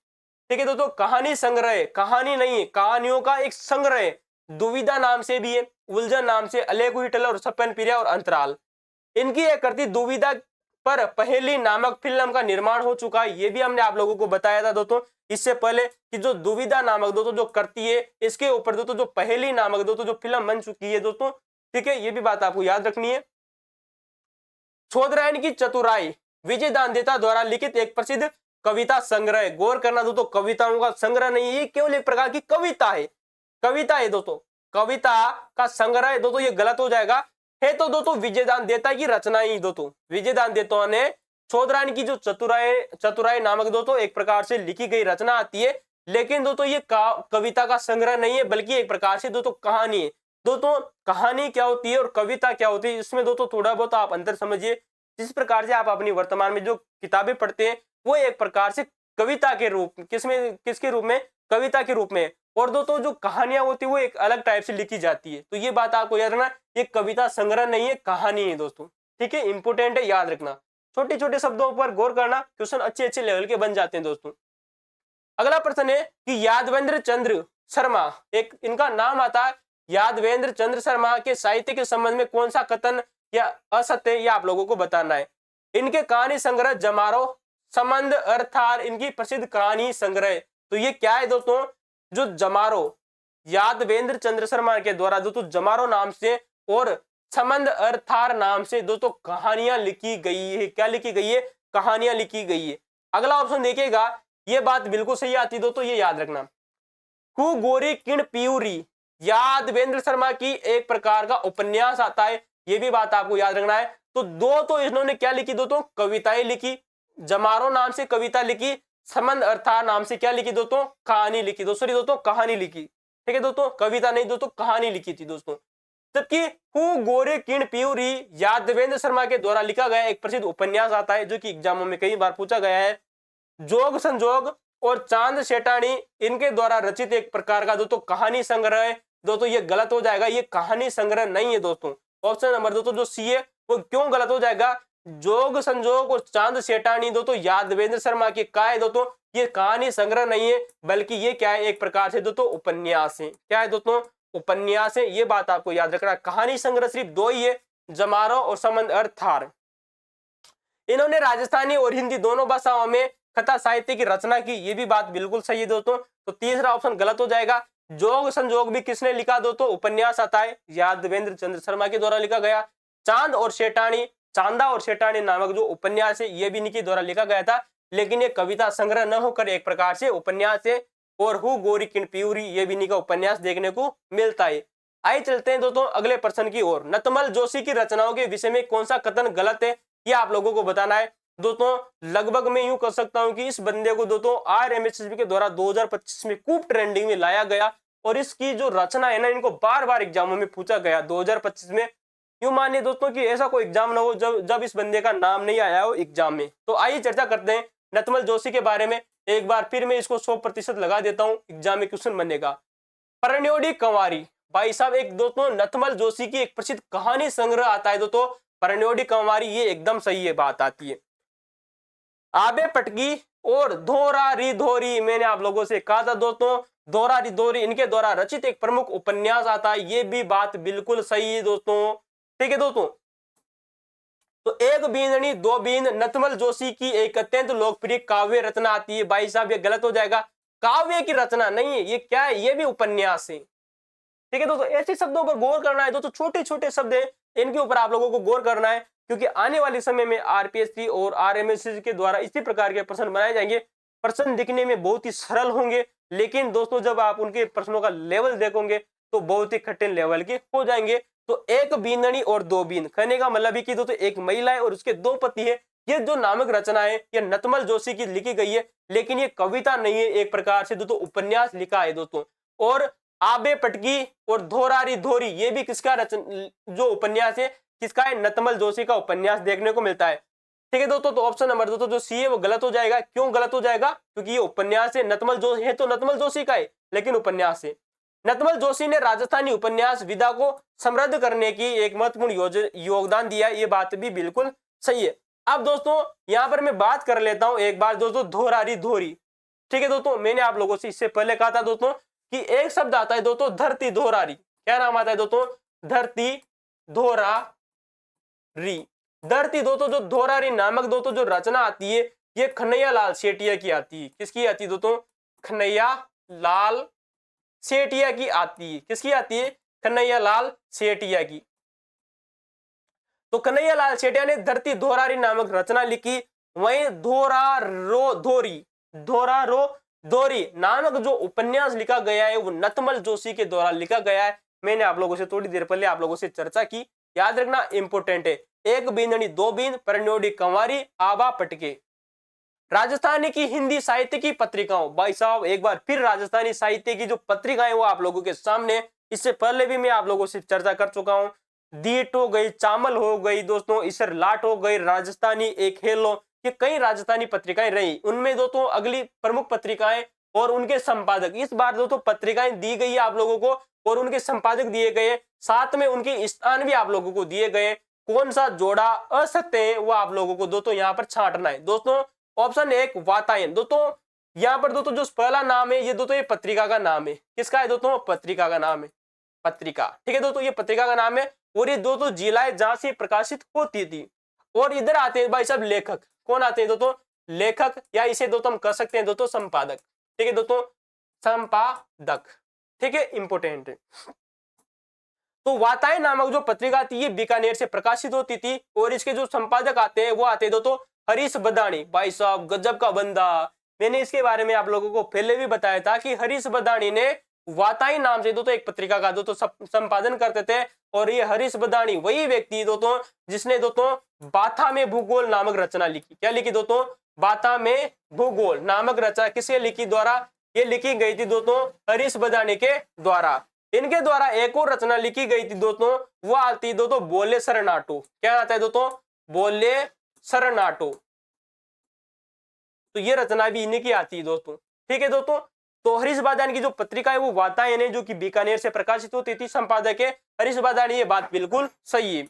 ठीक है दोस्तों, कहानी संग्रह, कहानी नहीं है, कहानियों का एक संग्रह। दुविधा नाम से भी है, उलझन नाम से, अलेकू हिटलर और सपन पिरिया और अंतराल। इनकी एक कृति दुविधा पर पहेली नामक फिल्म का निर्माण हो चुका है। ये भी हमने आप लोगों को बताया था दोस्तों इससे पहले कि जो दुविधा नामक दोस्तों जो करती है इसके ऊपर दोस्तों जो पहेली नामक दोस्तों जो फिल्म बन चुकी है दोस्तों। ठीक है, ये भी बात आपको याद रखनी है। चौधरायन की चतुराई विजय दान देता द्वारा लिखित एक प्रसिद्ध कविता संग्रह। गौर करना दोस्तों, कविताओं का संग्रह नहीं है, ये केवल एक प्रकार की कविता है। कविता है दोस्तों, कविता का संग्रह दोस्तों, ये गलत हो जाएगा। है तो दोस्तों विजय दान देता की रचना ही दोस्तों। विजय दान देता ने चौधरायन की जो चतुराई नामक दोस्तों एक प्रकार से लिखी गई रचना आती है, लेकिन दोस्तों ये कविता का संग्रह नहीं है बल्कि एक प्रकार से दोस्तों कहानी है। दोस्तों कहानी क्या होती है और कविता क्या होती है, इसमें दोस्तों थोड़ा बहुत आप अंतर समझिए। जिस प्रकार से आप अपनी वर्तमान में जो किताबें पढ़ते हैं वो एक प्रकार से कविता के रूप किसके रूप में? कविता के रूप में। और दोस्तों जो कहानियां होती है वो एक अलग टाइप से लिखी जाती है। तो ये बात आपको याद रखना, ये कविता संग्रह नहीं है, कहानी है दोस्तों। ठीक है, इंपोर्टेंट है, याद रखना। छोटे छोटे शब्दों पर गौर करना, क्वेश्चन अच्छे अच्छे लेवल के बन जाते हैं दोस्तों। अगला प्रश्न है कि यादवेंद्र चंद्र शर्मा, एक इनका नाम आता है यादवेंद्र चंद्र शर्मा के साहित्य के संबंध में कौन सा कथन या असत्य या आप लोगों को बताना है। इनके कहानी संग्रह जमारो, संबंध, अर्थार इनकी प्रसिद्ध कहानी संग्रह। तो ये क्या है दोस्तों? जो जमारो यादवेंद्र चंद्र शर्मा के द्वारा दोस्तों जमारो नाम से और संबंध अर्थार नाम से दोस्तों कहानियां लिखी गई है। क्या लिखी गई है? कहानियां लिखी गई है। अगला ऑप्शन देखिएगा, ये बात बिल्कुल सही आती है दोस्तों, ये याद रखना। कु गोरी किण पियूरी यादवेंद्र शर्मा की एक प्रकार का उपन्यास आता है। ये भी बात आपको याद रखना है। तो दो तो इन्होंने क्या लिखी, दोस्तों कविताएं लिखी, जमारो नाम से कविता लिखी, समंद अर्थार नाम से क्या लिखी दोस्तों, कहानी लिखी। दोस्तों कहानी लिखी, ठीक है दोस्तों, कविता नहीं दोस्तों, कहानी लिखी थी दोस्तों। जबकि हु गोरे किण प्यूरी यादवेंद्र शर्मा के द्वारा लिखा गया एक प्रसिद्ध उपन्यास आता है, जो कि एग्जामों में कई बार पूछा गया है। जोग संजोग और चांद शेटानी इनके द्वारा रचित एक प्रकार का दोस्तों कहानी संग्रह है। दोस्तों ये गलत हो जाएगा, ये कहानी संग्रह नहीं है दोस्तों। ऑप्शन नंबर दोस्तों जो सी है वो क्यों गलत हो जाएगा, जोग संजोग और चांद शेटानी दोस्तों यादवेंद्र शर्मा की क्या है दोस्तों, ये कहानी संग्रह नहीं है, बल्कि ये क्या है, एक प्रकार से दोस्तों उपन्यास है। क्या है दोस्तों, उपन्यास है। ये बात आपको याद रखना। कहानी संग्रह सिर्फ दो ही है, जमारो और समंद अर्थार। इन्होंने राजस्थानी और हिंदी दोनों भाषाओं में कथा साहित्य की रचना की, ये भी बात बिल्कुल सही है दोस्तों। तो तीसरा ऑप्शन गलत हो जाएगा। जोग संजोग भी किसने लिखा दोस्तों, उपन्यास आता है, यादवेंद्र चंद्र शर्मा के द्वारा लिखा गया। चांद और शेटानी, चांदा और शेटानी नामक जो उपन्यास है ये भी इनके द्वारा लिखा गया था, लेकिन ये कविता संग्रह न होकर एक प्रकार से उपन्यास है। और हु गोरी किण प्यूरी ये भी इन्हीं का उपन्यास देखने को मिलता है। आइए चलते हैं दोस्तों अगले प्रश्न की ओर। नतमल जोशी की रचनाओं के विषय में कौन सा कथन गलत है, ये आप लोगों को बताना है। दोस्तों लगभग मैं यूं कर सकता हूं कि इस बंदे को दोस्तों RMSSB के द्वारा 2025 में खूब ट्रेंडिंग में लाया गया, और इसकी जो रचना है ना, इनको बार बार एग्जामों में पूछा गया 2025 में। यूं मानिए दोस्तों कि ऐसा कोई एग्जाम ना हो जब इस बंदे का नाम नहीं आया हो एग्जाम में। तो आइए चर्चा करते हैं नतमल जोशी के बारे में। एक बार फिर मैं इसको 100% लगा देता हूं, एग्जाम में क्वेश्चन बनेगा। परण्योडी कंवारी, भाई साहब एक दोस्तों नतमल जोशी की एक प्रसिद्ध कहानी संग्रह आता है दोस्तों, परण्योडी कंवारी, ये एकदम सही है, बात आती है। आबे पटकी और धोरा रिधोरी, मैंने आप लोगों से कहा था दोस्तों, धोरा रिधोरी इनके द्वारा रचित एक प्रमुख उपन्यास आता है, ये भी बात बिल्कुल सही है दोस्तों। ठीक है दोस्तों, तो एक बींदनी दो बींद नतमल जोशी की एक अत्यंत लोकप्रिय काव्य रचना आती है। भाई साहब ये गलत हो जाएगा, काव्य की रचना नहीं है, ये क्या है, ये भी उपन्यास है। ठीक है दोस्तों, ऐसे शब्दों पर गौर करना है दोस्तों, छोटे छोटे शब्द है, इनके ऊपर आप लोगों को गौर करना है, क्योंकि आने वाले समय में RPSC और RMSSB के द्वारा इसी प्रकार के प्रश्न बनाए जाएंगे। प्रश्न दिखने में बहुत ही सरल होंगे, लेकिन दोस्तों जब आप उनके प्रश्नों का लेवल देखोगे तो बहुत ही कठिन लेवल के हो जाएंगे। तो एक बींदनी और दो बींद कहने का मतलब है कि दोस्तों एक महिला है और उसके दो पति है। ये जो नामक रचना है ये नतमल जोशी की लिखी गई है, लेकिन ये कविता नहीं है, एक प्रकार से दोस्तों उपन्यास लिखा है दोस्तों। और आबे पटकी और धोरारी धोरी ये भी किसका जो उपन्यास है, किसका है, नतमल जोशी का उपन्यास देखने को मिलता है। ठीक है दोस्तों, तो ऑप्शन नंबर दोस्तों जो सी है वो गलत हो जाएगा। क्यों गलत हो जाएगा, क्योंकि ये उपन्यास है, नतमल जोशी है तो नतमल जोशी का है, लेकिन उपन्यास है। नतमल जोशी ने राजस्थानी उपन्यास विधा को समृद्ध करने की एक महत्वपूर्ण योगदान दिया, ये बात भी बिल्कुल सही है। अब दोस्तों यहाँ पर मैं बात कर लेता हूं एक बार दोस्तों धोरारी धोरी। ठीक है दोस्तों, मैंने आप लोगों से इससे पहले कहा था दोस्तों कि एक शब्द आता है दोस्तों धरती धोरारी। क्या नाम आता है दोस्तों, धरती धोरारी। धरती दोस्तों जो धोरारी नामक दोस्तों जो रचना आती है ये कन्हैया लाल सेठिया की आती है। किसकी आती है दोस्तों, कन्हैया लाल सेठिया की आती है। किसकी आती है, कन्हैया लाल सेठिया की। तो कन्हैया लाल सेठिया ने धरती धोरारी नामक रचना लिखी। वहीं धोरा रो धोरी नामक जो उपन्यास लिखा गया है वो नतमल जोशी के द्वारा लिखा गया है। मैंने आप लोगों से थोड़ी देर पहले आप लोगों से चर्चा की, याद रखना इंपोर्टेंट है। एक बींदनी दो बींद, परण्योडी कंवारी, आबा पटके। राजस्थानी की हिंदी साहित्य की पत्रिकाओं, भाई साहब एक बार फिर राजस्थानी साहित्य की जो पत्रिकाएं वो आप लोगों के सामने, इससे पहले भी मैं आप लोगों से चर्चा कर चुका हूं। दीट हो गई, चामल हो गई दोस्तों, इसर लाट हो गई, राजस्थानी एक हेलो, ये कई राजस्थानी पत्रिकाएं रही। उनमें दोस्तों अगली प्रमुख पत्रिकाएं और उनके संपादक, इस बार दोस्तों पत्रिकाएं दी गई है आप लोगों को और उनके संपादक दिए गए, साथ में उनके स्थान भी आप लोगों को दिए गए। कौन सा जोड़ा असत्य है वो आप लोगों को दोस्तों यहाँ पर छांटना है। दोस्तों ऑप्शन एक वातायन, दोस्तों यहाँ पर दोस्तों जो पहला नाम है ये दोस्तों ये पत्रिका का नाम है। किसका है दोस्तों, पत्रिका का नाम है, पत्रिका। ठीक है दोस्तों, ये पत्रिका का नाम है और ये दोस्तों जिला है जहां से प्रकाशित होती थी। और इधर आते हैं भाई साहब लेखक, कौन आते हैं दोस्तों, लेखक, या इसे दोस्तों हम कह सकते हैं दोस्तों संपादक। ठीक है दोस्तों, संपादक। ठीक है, इंपोर्टेंट है। तो वातायन नामक जो पत्रिका थी ये बीकानेर से प्रकाशित होती थी और इसके जो संपादक आते हैं वो आते हैं दोस्तों हरीश बदाणी। भाई साहब गजब का बंदा, मैंने इसके बारे में आप लोगों को पहले भी बताया था कि हरीश बदाणी ने वातायन नाम से दोस्तों एक पत्रिका का दोस्तों संपादन करते थे। और ये हरीश बदाणी वही व्यक्ति दोस्तों जिसने दोस्तों बाथा में भूगोल नामक रचना लिखी। क्या लिखी दोस्तों? बाथा में भूगोल नामक रचना किसके लिखी द्वारा? ये लिखी गई थी दोस्तों हरीश बदाणी के द्वारा। इनके द्वारा एक और रचना लिखी गई थी दोस्तों, वो आती है दोस्तों बोले सरनाटो। क्या आता है दोस्तों? बोले सरनाटो। तो ये रचना भी इन्हीं की आती है दोस्तों। ठीक है दोस्तों, तो हरीश बदाणी की जो पत्रिका है वो वातायन है, जो कि बीकानेर से प्रकाशित होती थी। संपादक है हरीश बदाणी, ये बात बिल्कुल सही है।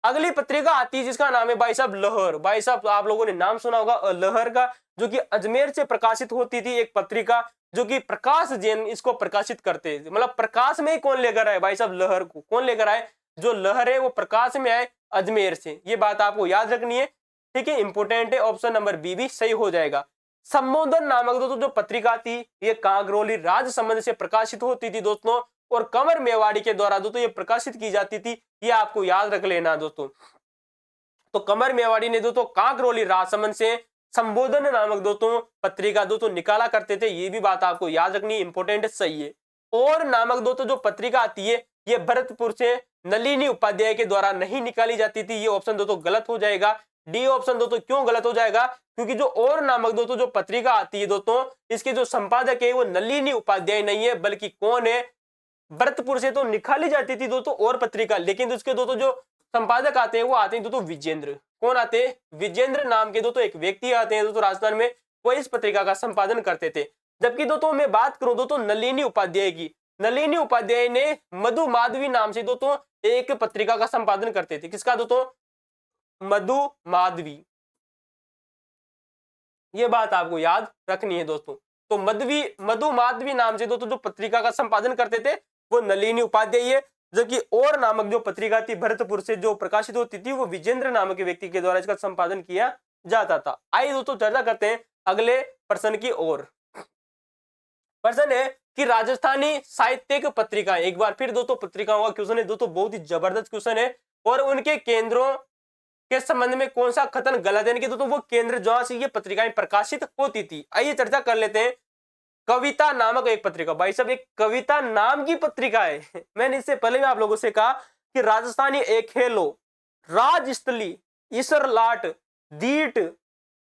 अगली पत्रिका आती है जिसका नाम है भाई साहब लहर। भाई साहब आप लोगों ने नाम सुना होगा लहर का, जो कि अजमेर से प्रकाशित होती थी एक पत्रिका, जो कि प्रकाश जैन इसको प्रकाशित करते थे। मतलब प्रकाश में ही कौन लेकर आए भाई साहब? लहर को कौन लेकर आए? जो लहर है वो प्रकाश में आए अजमेर से। ये बात आपको याद रखनी है। ठीक है, इंपोर्टेंट है। ऑप्शन नंबर बी भी सही हो जाएगा। संबोधन नामक दोस्तों जो पत्रिका थी ये कांगरोली राजसमंद से प्रकाशित होती थी दोस्तों, और कंवर मेवाड़ी के द्वारा दोस्तों ये प्रकाशित की जाती थी। ये आपको याद रख लेना दोस्तों। तो कंवर मेवाड़ी ने दोस्तों कांगरोली राजसमंद से संबोधन नामक दोस्तों पत्रिका दोस्तों निकाला करते थे। ये भी बात आपको याद रखनी, इंपोर्टेंट सही है। और नामक दोस्तों जो पत्रिका आती है ये भरतपुर से नलिनी उपाध्याय के द्वारा नहीं निकाली जाती थी। ये ऑप्शन दोस्तों गलत हो जाएगा। डी ऑप्शन दोस्तों क्यों गलत हो जाएगा? क्योंकि जो और नामक दोस्तों जो पत्रिका आती है दोस्तों, इसके जो संपादक है वो नलिनी उपाध्याय नहीं है, बल्कि कौन है? भरतपुर से तो निकाली जाती थी दोस्तों और पत्रिका, लेकिन उसके दोस्तों जो संपादक आते हैं वो आते हैं दोस्तों विजेंद्र। कौन आते हैं? विजेंद्र नाम के दोस्तों एक व्यक्ति आते हैं दोस्तों राजस्थान में, वो इस पत्रिका का संपादन करते थे। जबकि दोस्तों मैं बात करूं दोस्तों नलिनी उपाध्याय की, नलिनी उपाध्याय ने मधु माधवी नाम से दोस्तों एक पत्रिका का संपादन करते थे। किसका दोस्तों? मधु माधवी। ये बात आपको याद रखनी है दोस्तों। तो मधु माधवी नाम से दोस्तों जो पत्रिका का संपादन करते थे वो नलिनी उपाध्याय है। जबकि और नामक जो पत्रिका थी भरतपुर से जो प्रकाशित होती थी वो विजेंद्र नामक व्यक्ति के द्वारा इसका संपादन किया जाता था। आइए दोस्तों चर्चा करते हैं अगले प्रश्न की ओर। प्रश्न है कि राजस्थानी साहित्यिक पत्रिका, एक बार फिर दोस्तों पत्रिकाओं का क्वेश्चन है दोस्तों, बहुत ही जबरदस्त क्वेश्चन है। और उनके केंद्रों के संबंध में कौन सा कथन गलत है? कि दोस्तों वो केंद्र जहां से ये पत्रिकाएं प्रकाशित होती थी। आइए चर्चा कर लेते हैं। कविता नामक एक पत्रिका, भाई साहब एक कविता नाम की पत्रिका है। मैंने इससे पहले भी आप लोगों से कहा कि राजस्थानी एक हेलो, राजस्थली, इसरलाट, दीट,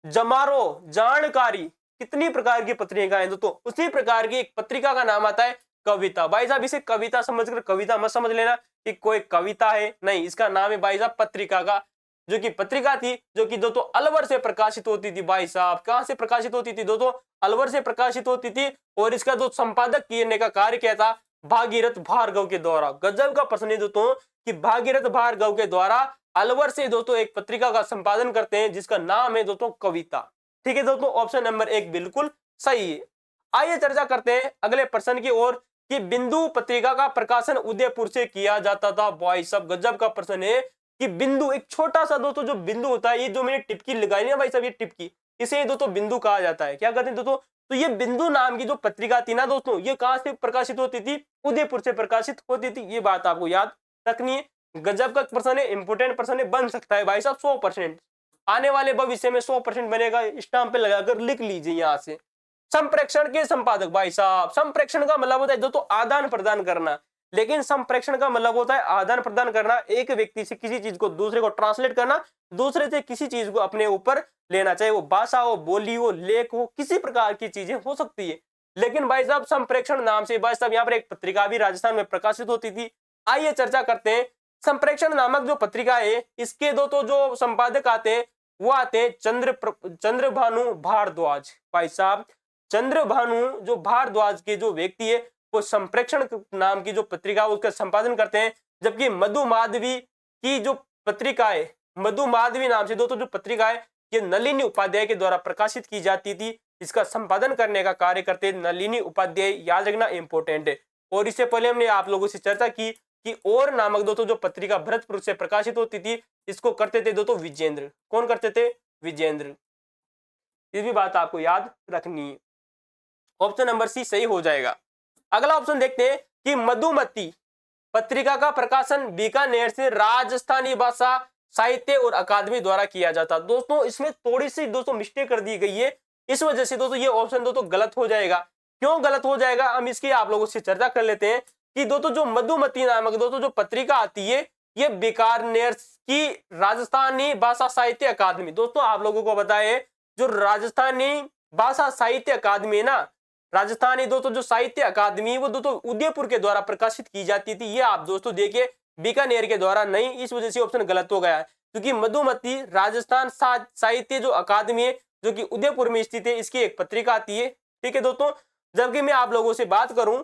जमारो, जानकारी, कितनी प्रकार की पत्रिकाएं दोस्तों, उसी प्रकार की एक पत्रिका का नाम आता है कविता। भाई साहब इसे कविता समझकर कविता मत समझ लेना कि कोई कविता है, नहीं, इसका नाम है भाई साहब पत्रिका का, जो कि पत्रिका थी जो कि दोस्तों अलवर से प्रकाशित होती थी। भाई साहब कहां से प्रकाशित होती थी दोस्तों? अलवर से प्रकाशित होती थी। और इसका जो संपादक करने का कार्य क्या था? भागीरथ भार्गव के द्वारा। गजब का प्रश्न है दोस्तों कि भागीरथ भार्गव के द्वारा अलवर से दोस्तों एक पत्रिका का संपादन करते हैं जिसका नाम है दोस्तों कविता। ठीक है दोस्तों, ऑप्शन नंबर 1 बिल्कुल सही है। आइए चर्चा करते हैं अगले प्रश्न की ओर कि बिंदु पत्रिका का प्रकाशन उदयपुर से किया जाता था। भाई साहब गजब का प्रश्न है कि बिंदु, एक छोटा सा दोस्तों जो बिंदु होता है, ये जो मैंने टिपकी लगाई ना भाई साहब, ये टिपकी, इसे दोस्तों बिंदु कहा जाता है। क्या कहते हैं दोस्तों? तो ये बिंदु नाम की जो पत्रिका थी ना दोस्तों, ये कहां से प्रकाशित होती थी? उदयपुर से प्रकाशित होती थी। ये बात आपको याद रखनी है। गजब का प्रश्न है, इंपोर्टेंट प्रश्न है, बन सकता है भाई साहब 100%। आने वाले भविष्य में 100% बनेगा। स्टाम्प पे लगाकर लिख लीजिए यहां से। संप्रेक्षण के संपादक, भाई साहब संप्रेक्षण का मतलब होता है दोस्तों आदान प्रदान करना, लेकिन संप्रेक्षण का मतलब होता है आदान प्रदान करना, एक व्यक्ति से किसी चीज को दूसरे को ट्रांसलेट करना, दूसरे से किसी चीज को अपने ऊपर लेना, चाहे वो भाषा हो, बोली हो, लेख हो, किसी प्रकार की चीजें हो सकती है। लेकिन भाई साहब संप्रेक्षण नाम से भाई साहब यहाँ पर एक पत्रिका भी राजस्थान में प्रकाशित होती थी। आइए चर्चा करते हैं। संप्रेक्षण नामक जो पत्रिका है इसके दोस्तों जो संपादक आते हैं वो आते हैं चंद्रभानु भारद्वाज। भाई साहब चंद्रभानु जो भारद्वाज के जो व्यक्ति है वो संप्रेक्षण नाम की जो पत्रिका उसका संपादन करते हैं। जबकि मधु माधवी की जो पत्रिका है, मधु माधवी नाम से दोस्तों जो पत्रिका है, ये नलिनी उपाध्याय के द्वारा प्रकाशित की जाती थी। इसका संपादन करने का कार्य करते नलिनी उपाध्याय, याद रखना इंपोर्टेंट है। और इससे पहले हमने आप लोगों से चर्चा की कि और नामक दोस्तों जो पत्रिका भरतपुर से प्रकाशित होती थी इसको करते थे दोस्तों विजेंद्र। कौन करते थे? विजेंद्र। ये भी बात आपको याद रखनी है। ऑप्शन नंबर सी सही हो जाएगा। अगला ऑप्शन देखते हैं कि मधुमती पत्रिका का प्रकाशन बीकानेर से राजस्थानी भाषा साहित्य और अकादमी द्वारा किया जाता। दोस्तों इसमें थोड़ी सी दोस्तों मिस्टेक कर दी गई है, इस वजह से दोस्तों ये ऑप्शन दोस्तों गलत हो जाएगा। क्यों गलत हो जाएगा हम इसकी आप लोगों से चर्चा कर लेते हैं कि दोस्तों जो मधुमती नामक दोस्तों जो पत्रिका आती है, ये बीकानेर की राजस्थानी भाषा साहित्य अकादमी, दोस्तों आप लोगों को बताए जो राजस्थानी भाषा साहित्य अकादमी है ना, राजस्थानी दोस्तों जो साहित्य अकादमी वो दोस्तों उदयपुर के द्वारा प्रकाशित की जाती थी। ये आप दोस्तों देखिए बीकानेर के द्वारा नहीं, इस वजह से ऑप्शन गलत हो गया है, क्योंकि मधुमती राजस्थान साहित्य जो अकादमी है जो कि उदयपुर में स्थित है, इसकी एक पत्रिका आती है। ठीक है दोस्तों, जबकि मैं आप लोगों से बात करूं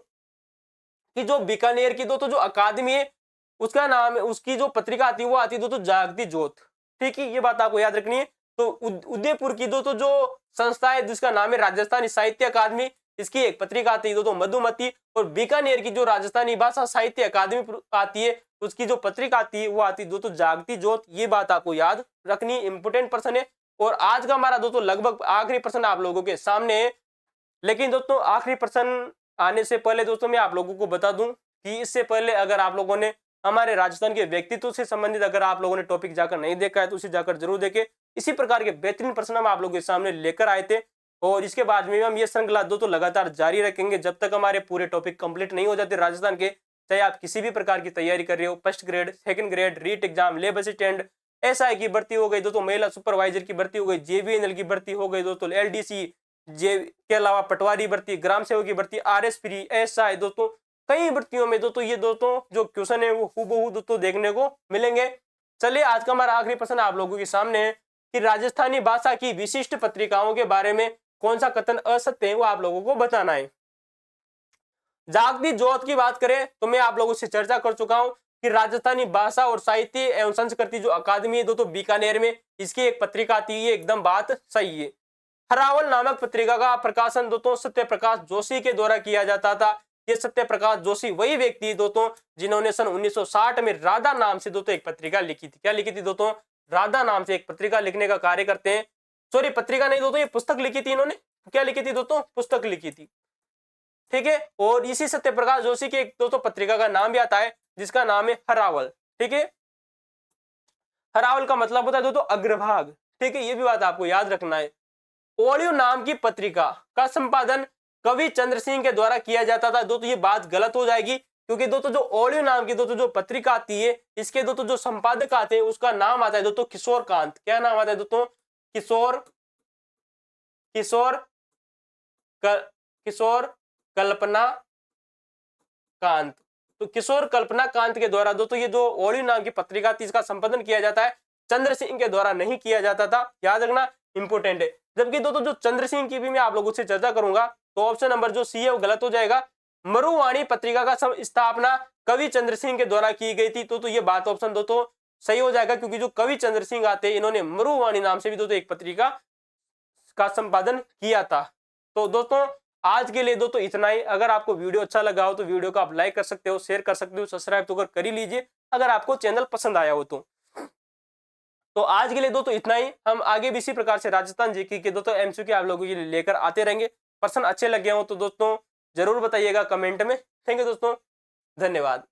कि जो बीकानेर की दोस्तों जो अकादमी है उसका नाम है, उसकी जो पत्रिका आती है वो आती है दोस्तों जागती ज्योत। ठीक है, ये बात आपको याद रखनी है। तो उदयपुर की दोस्तों जो संस्था है जिसका नाम है राजस्थानी साहित्य अकादमी, इसकी एक पत्रिका आती है दोस्तों मधुमती, और बीकानेर की जो राजस्थानी भाषा साहित्य अकादमी आती है उसकी जो पत्रिका आती है वो आती है दोस्तों जागती ज्योत। ये बात आपको याद रखनी, इंपोर्टेंट प्रश्न है। और आज का हमारा दोस्तों लगभग आखिरी प्रश्न आप लोगों के सामने है, लेकिन दोस्तों आखिरी प्रश्न आने से पहले दोस्तों मैं आप लोगों को बता दूं कि इससे पहले अगर आप लोगों ने हमारे राजस्थान के व्यक्तित्व से संबंधित अगर आप लोगों ने टॉपिक जाकर नहीं देखा है तो उसे जाकर जरूर देखें। इसी प्रकार के बेहतरीन प्रश्न हम आप लोगों के सामने लेकर आए थे, और इसके बाद में हम ये श्रृंखला दोस्तों लगातार जारी रखेंगे जब तक हमारे पूरे टॉपिक कंप्लीट नहीं हो जाते राजस्थान के। चाहे आप किसी भी प्रकार की तैयारी कर रहे हो, first grade, second grade, REET exam, lab assistant, SI की भर्ती हो गई दोस्तों, महिला सुपरवाइजर की भर्ती हो गई, जेबीएनएल की भर्ती हो गई दोस्तों, एलडीसी जे के अलावा पटवारी भर्ती, ग्राम सेवक की भर्ती, आरएस प्री, एसआई दोस्तों, कई भर्तियों में दोस्तों ये दोस्तों जो क्वेश्चन है वो हूबहू दोस्तों देखने को मिलेंगे। चलिए आज का हमारा आखिरी प्रश्न आप लोगों के सामने है कि राजस्थानी भाषा की विशिष्ट पत्रिकाओं के बारे में कौन सा कथन असत्य है वो आप लोगों को बताना है। जागती ज्योत की बात करें तो मैं आप लोगों से चर्चा कर चुका हूं कि राजस्थानी भाषा और साहित्य एवं संस्कृति जो अकादमी है दोस्तों बीकानेर में, इसकी एक पत्रिका आती है, एकदम बात सही है। हरावल नामक पत्रिका का प्रकाशन दोस्तों सत्य प्रकाश जोशी के द्वारा किया जाता था। ये सत्य प्रकाश जोशी वही व्यक्ति दोस्तों जिन्होंने सन 1960 में राधा नाम से दोस्तों एक पत्रिका लिखी थी। क्या लिखी थी दोस्तों? राधा नाम से एक पत्रिका लिखने का कार्य करते हैं। सॉरी, पत्रिका नहीं दोस्तों, ये पुस्तक लिखी थी इन्होंने। क्या लिखी थी दोस्तों? पुस्तक लिखी थी। ठीक है, और इसी सत्य प्रकाश जोशी की एक दोस्तों पत्रिका का नाम भी आता है जिसका नाम है हरावल। ठीक है, हरावल का मतलब होता है दोस्तों अग्रभाग। ठीक है, ये भी बात आपको याद रखना है। ओलियो नाम की पत्रिका का संपादन कवि चंद्र सिंह के द्वारा किया जाता था। दोस्तों ये बात गलत हो जाएगी, क्योंकि दोस्तों जो ओलियो नाम की दोस्तों जो पत्रिका आती है, इसके दोस्तों जो संपादक आते हैं उसका नाम आता है दोस्तों किशोर कांत। क्या नाम आता है दोस्तों? किशोर कल्पना कांत। तो किशोर कल्पना कांत के द्वारा दोस्तों ये जो ओलियो नाम की पत्रिका थी इसका संपादन किया जाता है, चंद्र सिंह के द्वारा नहीं किया जाता था। याद रखना, इंपोर्टेंट है। जबकि दोस्तों जो चंद्र सिंह की भी मैं आप लोगों से चर्चा करूंगा, तो ऑप्शन नंबर जो सी है वो गलत हो जाएगा। मरुवाणी पत्रिका का स्थापना कवि चंद्र सिंह के द्वारा की गई थी। तो ये बात ऑप्शन दोस्तों सही हो जाएगा, क्योंकि जो कवि चंद्र सिंह आते हैं इन्होंने मरुवाणी नाम से भी दोस्तों एक पत्रिका का संपादन किया था। तो दोस्तों आज के लिए दोस्तों इतना ही। अगर आपको वीडियो अच्छा लगा हो तो वीडियो को आप लाइक कर सकते हो, शेयर कर सकते हो, सब्सक्राइब तो कर ही लीजिए अगर आपको चैनल पसंद आया हो तो आज के लिए दोस्तों इतना ही। हम आगे भी इसी प्रकार से राजस्थान जीके के दोस्तों एमसीक्यू आप लोगों के लिए लेकर आते रहेंगे। प्रश्न अच्छे लगे हो तो दोस्तों जरूर बताइएगा कमेंट में। थैंक यू दोस्तों, धन्यवाद।